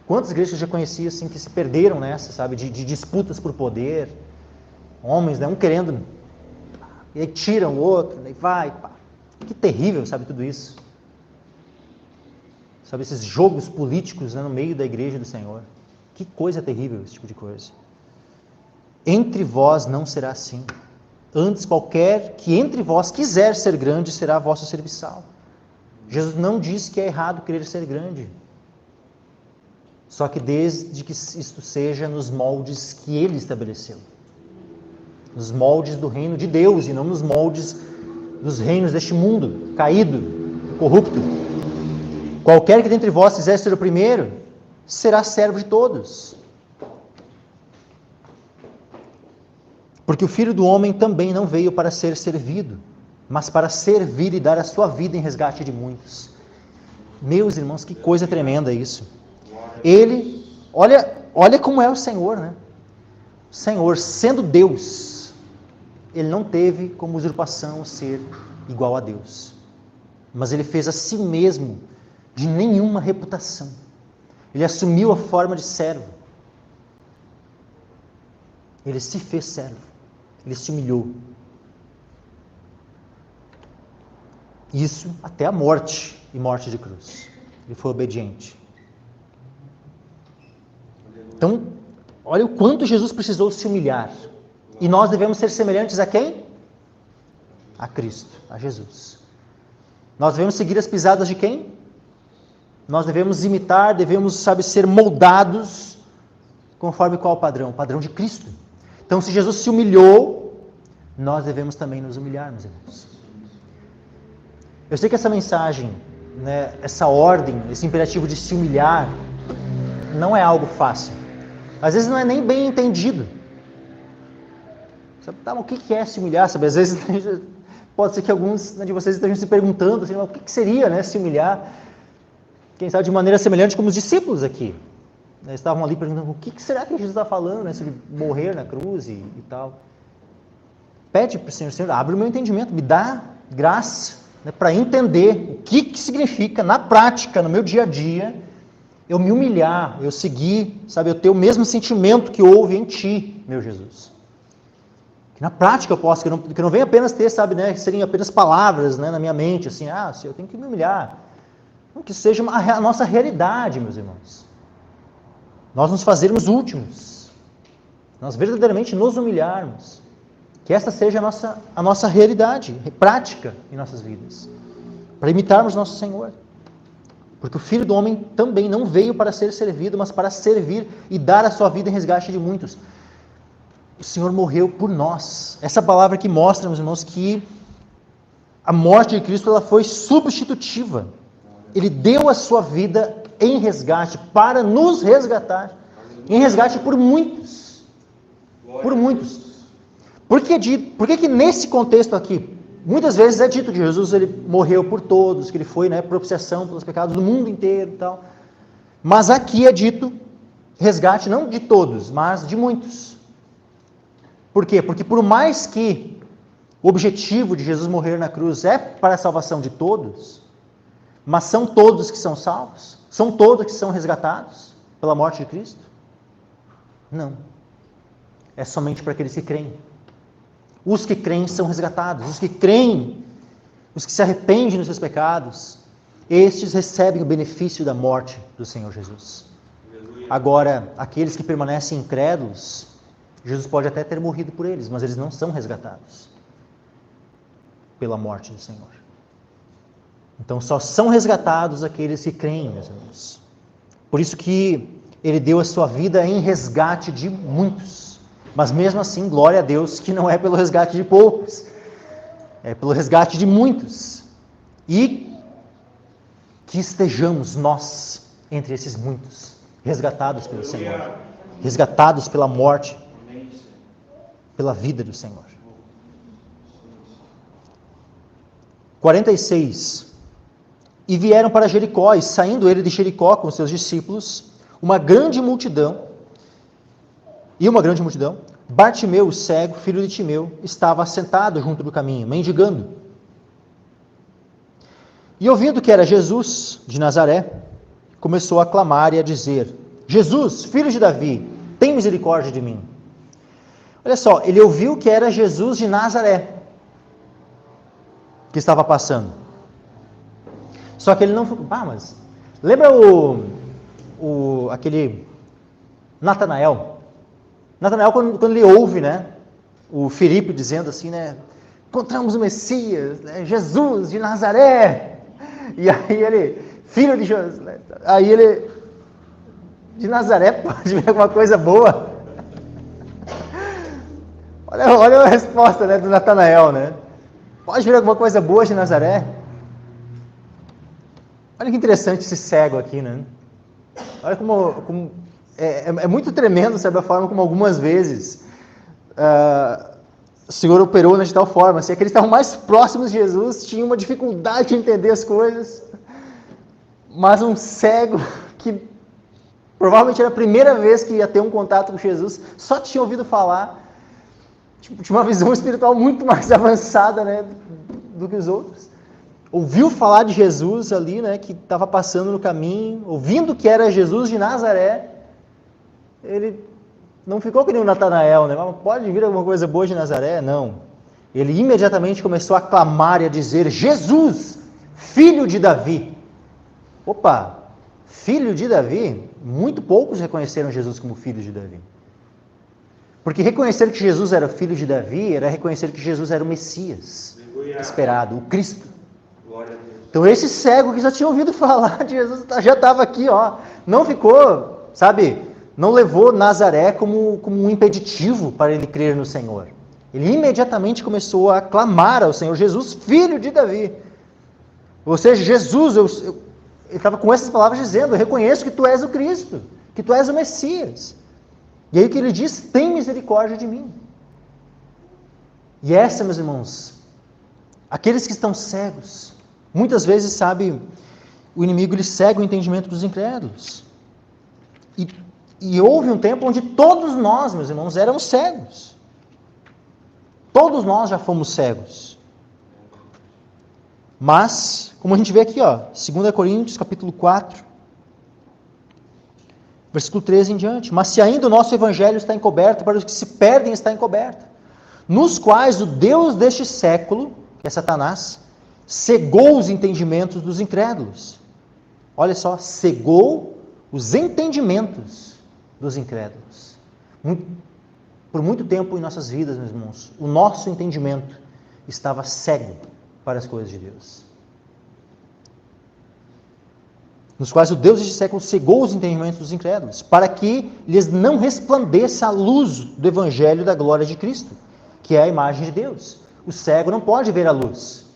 [SPEAKER 1] Quantas igrejas eu já conheci, assim, que se perderam nessa, sabe, de disputas por poder, homens, né, um querendo, e aí tiram o outro, e vai, pá. Que terrível, sabe, tudo isso. Sabe, esses jogos políticos, né, no meio da igreja do Senhor. Que coisa terrível esse tipo de coisa. Entre vós não será assim. Antes, qualquer que entre vós quiser ser grande, será vosso serviçal. Jesus não diz que é errado querer ser grande. Só que desde que isto seja nos moldes que Ele estabeleceu. Nos moldes do reino de Deus e não nos moldes dos reinos deste mundo caído, corrupto. Qualquer que dentre vós quiser ser o primeiro, será servo de todos. Porque o Filho do Homem também não veio para ser servido, mas para servir e dar a sua vida em resgate de muitos. Meus irmãos, que coisa tremenda isso. Ele, olha como é o Senhor, né? O Senhor, sendo Deus, Ele não teve como usurpação ser igual a Deus. Mas Ele fez a si mesmo de nenhuma reputação. Ele assumiu a forma de servo. Ele se fez servo. Ele se humilhou. Isso até a morte, e morte de cruz. Ele foi obediente. Então, olha o quanto Jesus precisou se humilhar. E nós devemos ser semelhantes a quem? A Cristo, a Jesus. Nós devemos seguir as pisadas de quem? Nós devemos imitar, devemos, ser moldados conforme qual padrão? O padrão de Cristo. Então, se Jesus se humilhou, nós devemos também nos humilhar, meus irmãos. Eu sei que essa mensagem, né, essa ordem, esse imperativo de se humilhar, não é algo fácil. Às vezes não é nem bem entendido. Sabe, tá, mas o que é se humilhar? Sabe? Às vezes pode ser que alguns, né, de vocês estejam se perguntando assim, o que seria, né, se humilhar? Quem sabe de maneira semelhante como os discípulos aqui. Eles estavam ali perguntando o que será que Jesus está falando, né, sobre morrer na cruz e tal. Pede para o Senhor, abre o meu entendimento, me dá graça, né, para entender o que significa na prática, no meu dia a dia, eu me humilhar, eu seguir, eu ter o mesmo sentimento que houve em ti, meu Jesus. Que na prática eu possa, que não venha apenas ter, que serem apenas palavras, né, na minha mente, assim, eu tenho que me humilhar. Que seja a nossa realidade, meus irmãos. Nós nos fazermos últimos. Nós verdadeiramente nos humilharmos. Que esta seja a nossa realidade, prática em nossas vidas. Para imitarmos nosso Senhor. Porque o Filho do Homem também não veio para ser servido, mas para servir e dar a sua vida em resgate de muitos. O Senhor morreu por nós. Essa palavra que mostra, meus irmãos, que a morte de Cristo ela foi substitutiva. Ele deu a sua vida em resgate, para nos resgatar. Em resgate por muitos. Por muitos. Por que nesse contexto aqui, muitas vezes é dito que Jesus ele morreu por todos, que ele foi, né, propiciação pelos pecados do mundo inteiro e tal. Mas aqui é dito resgate não de todos, mas de muitos. Por quê? Porque por mais que o objetivo de Jesus morrer na cruz é para a salvação de todos, mas são todos que são salvos? São todos que são resgatados pela morte de Cristo? Não. É somente para aqueles que creem. Os que creem são resgatados. Os que creem, os que se arrependem dos seus pecados, estes recebem o benefício da morte do Senhor Jesus. Agora, aqueles que permanecem incrédulos, Jesus pode até ter morrido por eles, mas eles não são resgatados pela morte do Senhor. Então, só são resgatados aqueles que creem, meus irmãos. Por isso que Ele deu a sua vida em resgate de muitos. Mas mesmo assim, glória a Deus, que não é pelo resgate de poucos. É pelo resgate de muitos. E que estejamos nós entre esses muitos, resgatados pelo Senhor. Resgatados pela morte, pela vida do Senhor. 46. E vieram para Jericó, e saindo ele de Jericó com seus discípulos, uma grande multidão, Bartimeu, o cego, filho de Timeu, estava assentado junto do caminho, mendigando. E ouvindo que era Jesus de Nazaré, começou a clamar e a dizer: Jesus, filho de Davi, tem misericórdia de mim. Olha só, ele ouviu que era Jesus de Nazaré que estava passando. Só que ele não... mas lembra aquele Natanael? Natanael, quando ele ouve, né, o Filipe dizendo assim, né, encontramos o Messias, né, Jesus de Nazaré. E aí ele, filho de José, aí ele, de Nazaré, pode vir alguma coisa boa? Olha a resposta, né, do Natanael, né? Pode vir alguma coisa boa de Nazaré? Olha que interessante esse cego aqui, né? Olha como é muito tremendo, sabe, a forma como algumas vezes o Senhor operou de tal forma. Assim, aqueles que estavam mais próximos de Jesus tinham uma dificuldade de entender as coisas, mas um cego que provavelmente era a primeira vez que ia ter um contato com Jesus, só tinha ouvido falar, tinha uma visão espiritual muito mais avançada, né, do que os outros. Ouviu falar de Jesus ali, né, que estava passando no caminho, ouvindo que era Jesus de Nazaré. Ele não ficou que nem o Natanael, né? Mas pode vir alguma coisa boa de Nazaré? Não. Ele imediatamente começou a clamar e a dizer: Jesus, filho de Davi. Opa, filho de Davi? Muito poucos reconheceram Jesus como filho de Davi. Porque reconhecer que Jesus era filho de Davi era reconhecer que Jesus era o Messias esperado, o Cristo. Então esse cego que já tinha ouvido falar de Jesus já estava aqui, ó. Não ficou, sabe, não levou Nazaré como um impeditivo para ele crer no Senhor. Ele imediatamente começou a clamar ao Senhor: Jesus, filho de Davi. Ou seja, Jesus, ele estava com essas palavras dizendo: eu reconheço que tu és o Cristo, que tu és o Messias. E aí o que ele diz: tem misericórdia de mim. E essa, meus irmãos, aqueles que estão cegos, muitas vezes, sabe, o inimigo ele cega o entendimento dos incrédulos. E houve um tempo onde todos nós, meus irmãos, éramos cegos. Todos nós já fomos cegos. Mas, como a gente vê aqui, ó, 2 Coríntios, capítulo 4, versículo 13 em diante: mas se ainda o nosso evangelho está encoberto, para os que se perdem está encoberto, nos quais o Deus deste século, que é Satanás, cegou os entendimentos dos incrédulos. Olha só, cegou os entendimentos dos incrédulos. Por muito tempo em nossas vidas, meus irmãos, o nosso entendimento estava cego para as coisas de Deus. Nos quais o Deus deste século cegou os entendimentos dos incrédulos, para que lhes não resplandeça a luz do evangelho da glória de Cristo, que é a imagem de Deus. O cego não pode ver a luz,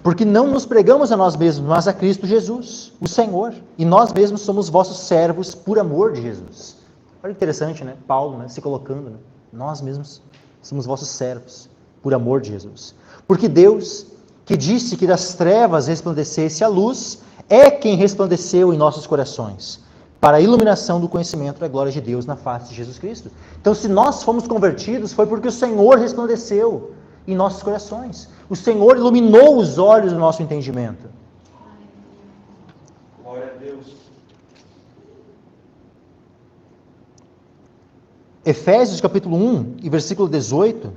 [SPEAKER 1] porque não nos pregamos a nós mesmos, mas a Cristo Jesus, o Senhor. E nós mesmos somos vossos servos por amor de Jesus. Olha que interessante, né? Paulo, né, se colocando, né? Nós mesmos somos vossos servos por amor de Jesus. Porque Deus, que disse que das trevas resplandecesse a luz, é quem resplandeceu em nossos corações, para a iluminação do conhecimento da glória de Deus na face de Jesus Cristo. Então, se nós fomos convertidos, foi porque o Senhor resplandeceu em nossos corações. O Senhor iluminou os olhos do nosso entendimento.
[SPEAKER 2] Glória a Deus.
[SPEAKER 1] Efésios capítulo 1 e versículo 18.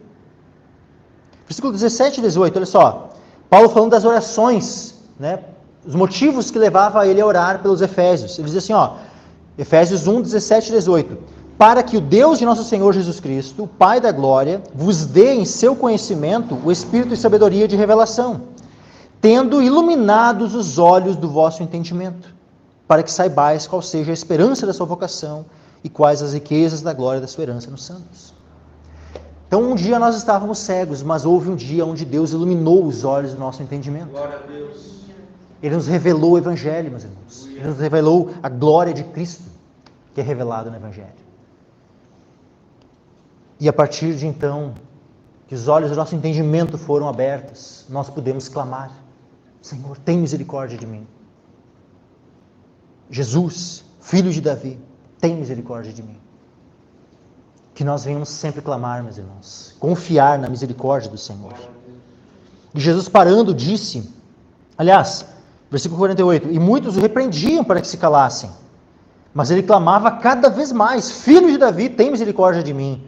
[SPEAKER 1] Versículo 17 e 18, olha só. Paulo falando das orações, né? Os motivos que levavam ele a orar pelos Efésios. Ele diz assim, ó, Efésios 1, 17 e 18. Para que o Deus de nosso Senhor Jesus Cristo, o Pai da glória, vos dê em seu conhecimento o espírito de sabedoria e de revelação, tendo iluminados os olhos do vosso entendimento, para que saibais qual seja a esperança da sua vocação e quais as riquezas da glória da sua herança nos santos. Então, um dia nós estávamos cegos, mas houve um dia onde Deus iluminou os olhos do nosso entendimento.
[SPEAKER 2] Glória a Deus.
[SPEAKER 1] Ele nos revelou o Evangelho, meus irmãos. Ele nos revelou a glória de Cristo, que é revelado no Evangelho. E a partir de então, que os olhos do nosso entendimento foram abertos, nós podemos clamar: Senhor, tem misericórdia de mim. Jesus, filho de Davi, tem misericórdia de mim. Que nós venhamos sempre clamar, meus irmãos, confiar na misericórdia do Senhor. E Jesus parando disse, aliás, versículo 48, e muitos o repreendiam para que se calassem, mas ele clamava cada vez mais: Filho de Davi, tem misericórdia de mim.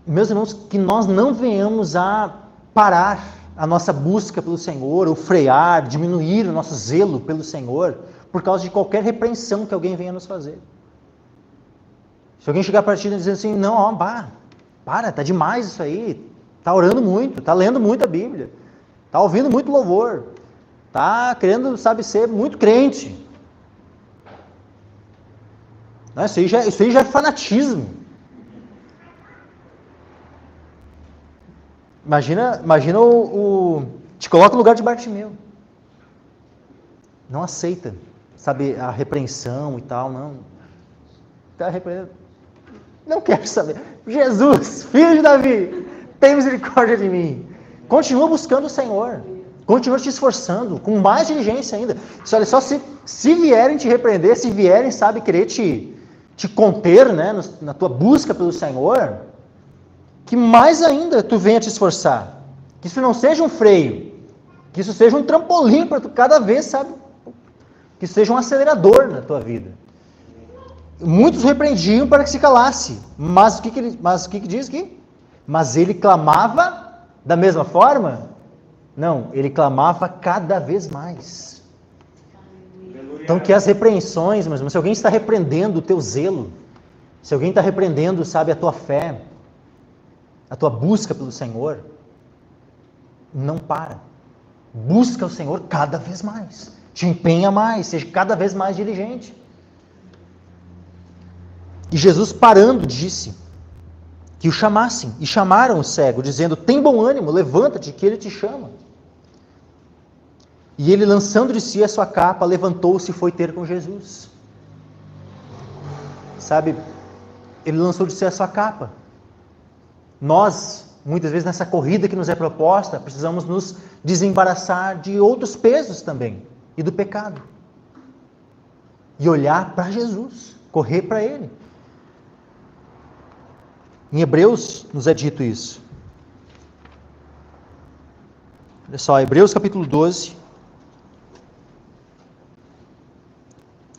[SPEAKER 1] Meus irmãos, que nós não venhamos a parar a nossa busca pelo Senhor, ou frear, diminuir o nosso zelo pelo Senhor, por causa de qualquer repreensão que alguém venha nos fazer. Se alguém chegar a partir e dizer assim: não, ó, para, tá demais isso aí, tá orando muito, tá lendo muito a Bíblia, tá ouvindo muito louvor, tá querendo, sabe, ser muito crente. Não, isso aí já é fanatismo. Imagina te coloca no lugar de Bartimeu. Não aceita, sabe, a repreensão e tal, não. Tá repreendendo. Não quero saber. Jesus, filho de Davi, tem misericórdia de mim. Continua buscando o Senhor. Continua te esforçando, com mais diligência ainda. Olha só, se vierem te repreender, se vierem, sabe, querer te conter, né, na tua busca pelo Senhor, que mais ainda tu venha te esforçar. Que isso não seja um freio. Que isso seja um trampolim para tu cada vez, sabe, que isso seja um acelerador na tua vida. Muitos repreendiam para que se calasse. Mas o que diz aqui? Mas ele clamava da mesma forma? Não, ele clamava cada vez mais. Então que as repreensões, mas se alguém está repreendendo o teu zelo, se alguém está repreendendo, sabe, a tua fé, a tua busca pelo Senhor, não para. Busca o Senhor cada vez mais. Te empenha mais, seja cada vez mais diligente. E Jesus, parando, disse que o chamassem. E chamaram o cego, dizendo: tem bom ânimo, levanta-te, que ele te chama. E ele, lançando de si a sua capa, levantou-se e foi ter com Jesus. Sabe, ele lançou de si a sua capa. Nós, muitas vezes, nessa corrida que nos é proposta, precisamos nos desembaraçar de outros pesos também, e do pecado. E olhar para Jesus, correr para Ele. Em Hebreus nos é dito isso. Olha só, Hebreus capítulo 12,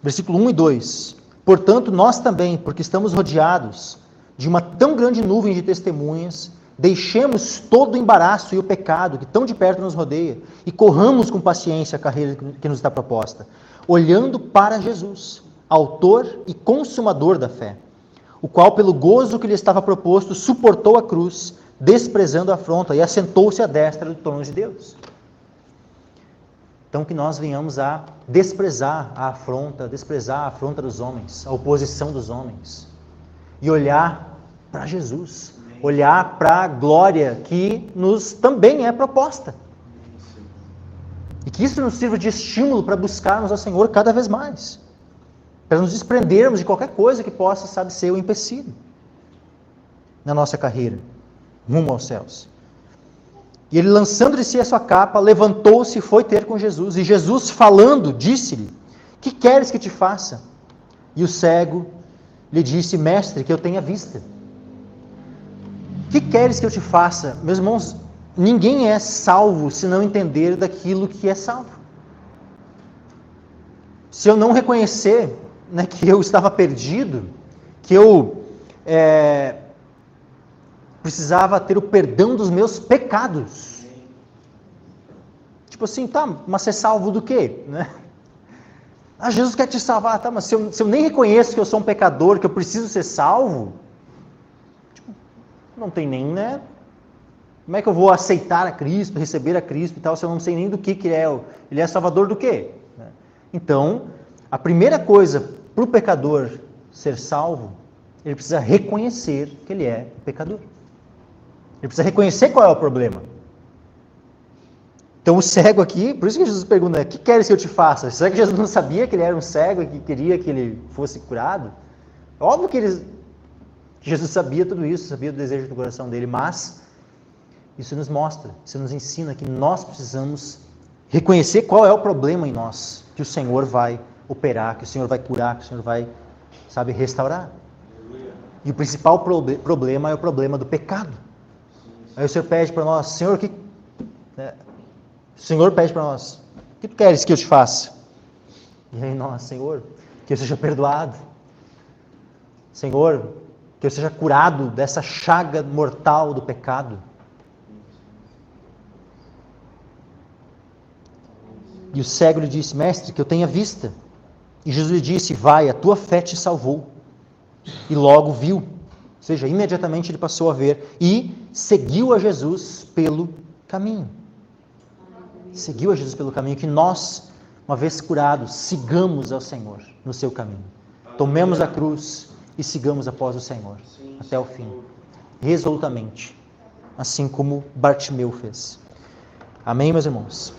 [SPEAKER 1] versículo 1 e 2. Portanto, nós também, porque estamos rodeados de uma tão grande nuvem de testemunhas, deixemos todo o embaraço e o pecado que tão de perto nos rodeia e corramos com paciência a carreira que nos está proposta, olhando para Jesus, autor e consumador da fé, o qual, pelo gozo que lhe estava proposto, suportou a cruz, desprezando a afronta, e assentou-se à destra do trono de Deus. Então que nós venhamos a desprezar a afronta dos homens, a oposição dos homens, e olhar para Jesus, olhar para a glória que nos também é proposta. E que isso nos sirva de estímulo para buscarmos ao Senhor cada vez mais, para nos desprendermos de qualquer coisa que possa, sabe, ser o empecilho na nossa carreira, rumo aos céus. E ele, lançando de si a sua capa, levantou-se e foi ter com Jesus. E Jesus, falando, disse-lhe: que queres que te faça? E o cego lhe disse: mestre, que eu tenha vista. Que queres que eu te faça? Meus irmãos, ninguém é salvo se não entender daquilo que é salvo. Se eu não reconhecer, né, que eu estava perdido, que eu precisava ter o perdão dos meus pecados. Tipo assim, tá, mas ser salvo do quê? Né? Ah, Jesus quer te salvar, tá, mas se eu nem reconheço que eu sou um pecador, que eu preciso ser salvo, tipo, não tem nem, né? Como é que eu vou aceitar a Cristo, receber a Cristo e tal, se eu não sei nem do que é? Ele é salvador do quê? Então, a primeira coisa para o pecador ser salvo, ele precisa reconhecer que ele é pecador. Ele precisa reconhecer qual é o problema. Então o cego aqui, por isso que Jesus pergunta, o que queres que eu te faça? Será que Jesus não sabia que ele era um cego e que queria que ele fosse curado? Óbvio que Jesus sabia tudo isso, sabia do desejo do coração dele, mas isso nos mostra, isso nos ensina que nós precisamos reconhecer qual é o problema em nós, que o Senhor vai operar, que o Senhor vai curar, que o Senhor vai, restaurar. E o principal problema é o problema do pecado. Aí o Senhor pede para nós, Senhor, o Senhor pede para nós, o que tu queres que eu te faça? E aí nós, Senhor, que eu seja perdoado. Senhor, que eu seja curado dessa chaga mortal do pecado. E o cego lhe disse, mestre, que eu tenha vista. E Jesus lhe disse, vai, a tua fé te salvou. E logo viu. Ou seja, imediatamente ele passou a ver e seguiu a Jesus pelo caminho. Seguiu a Jesus pelo caminho, que nós, uma vez curados, sigamos ao Senhor no seu caminho. Tomemos a cruz e sigamos após o Senhor, até o fim, resolutamente, assim como Bartimeu fez. Amém, meus irmãos?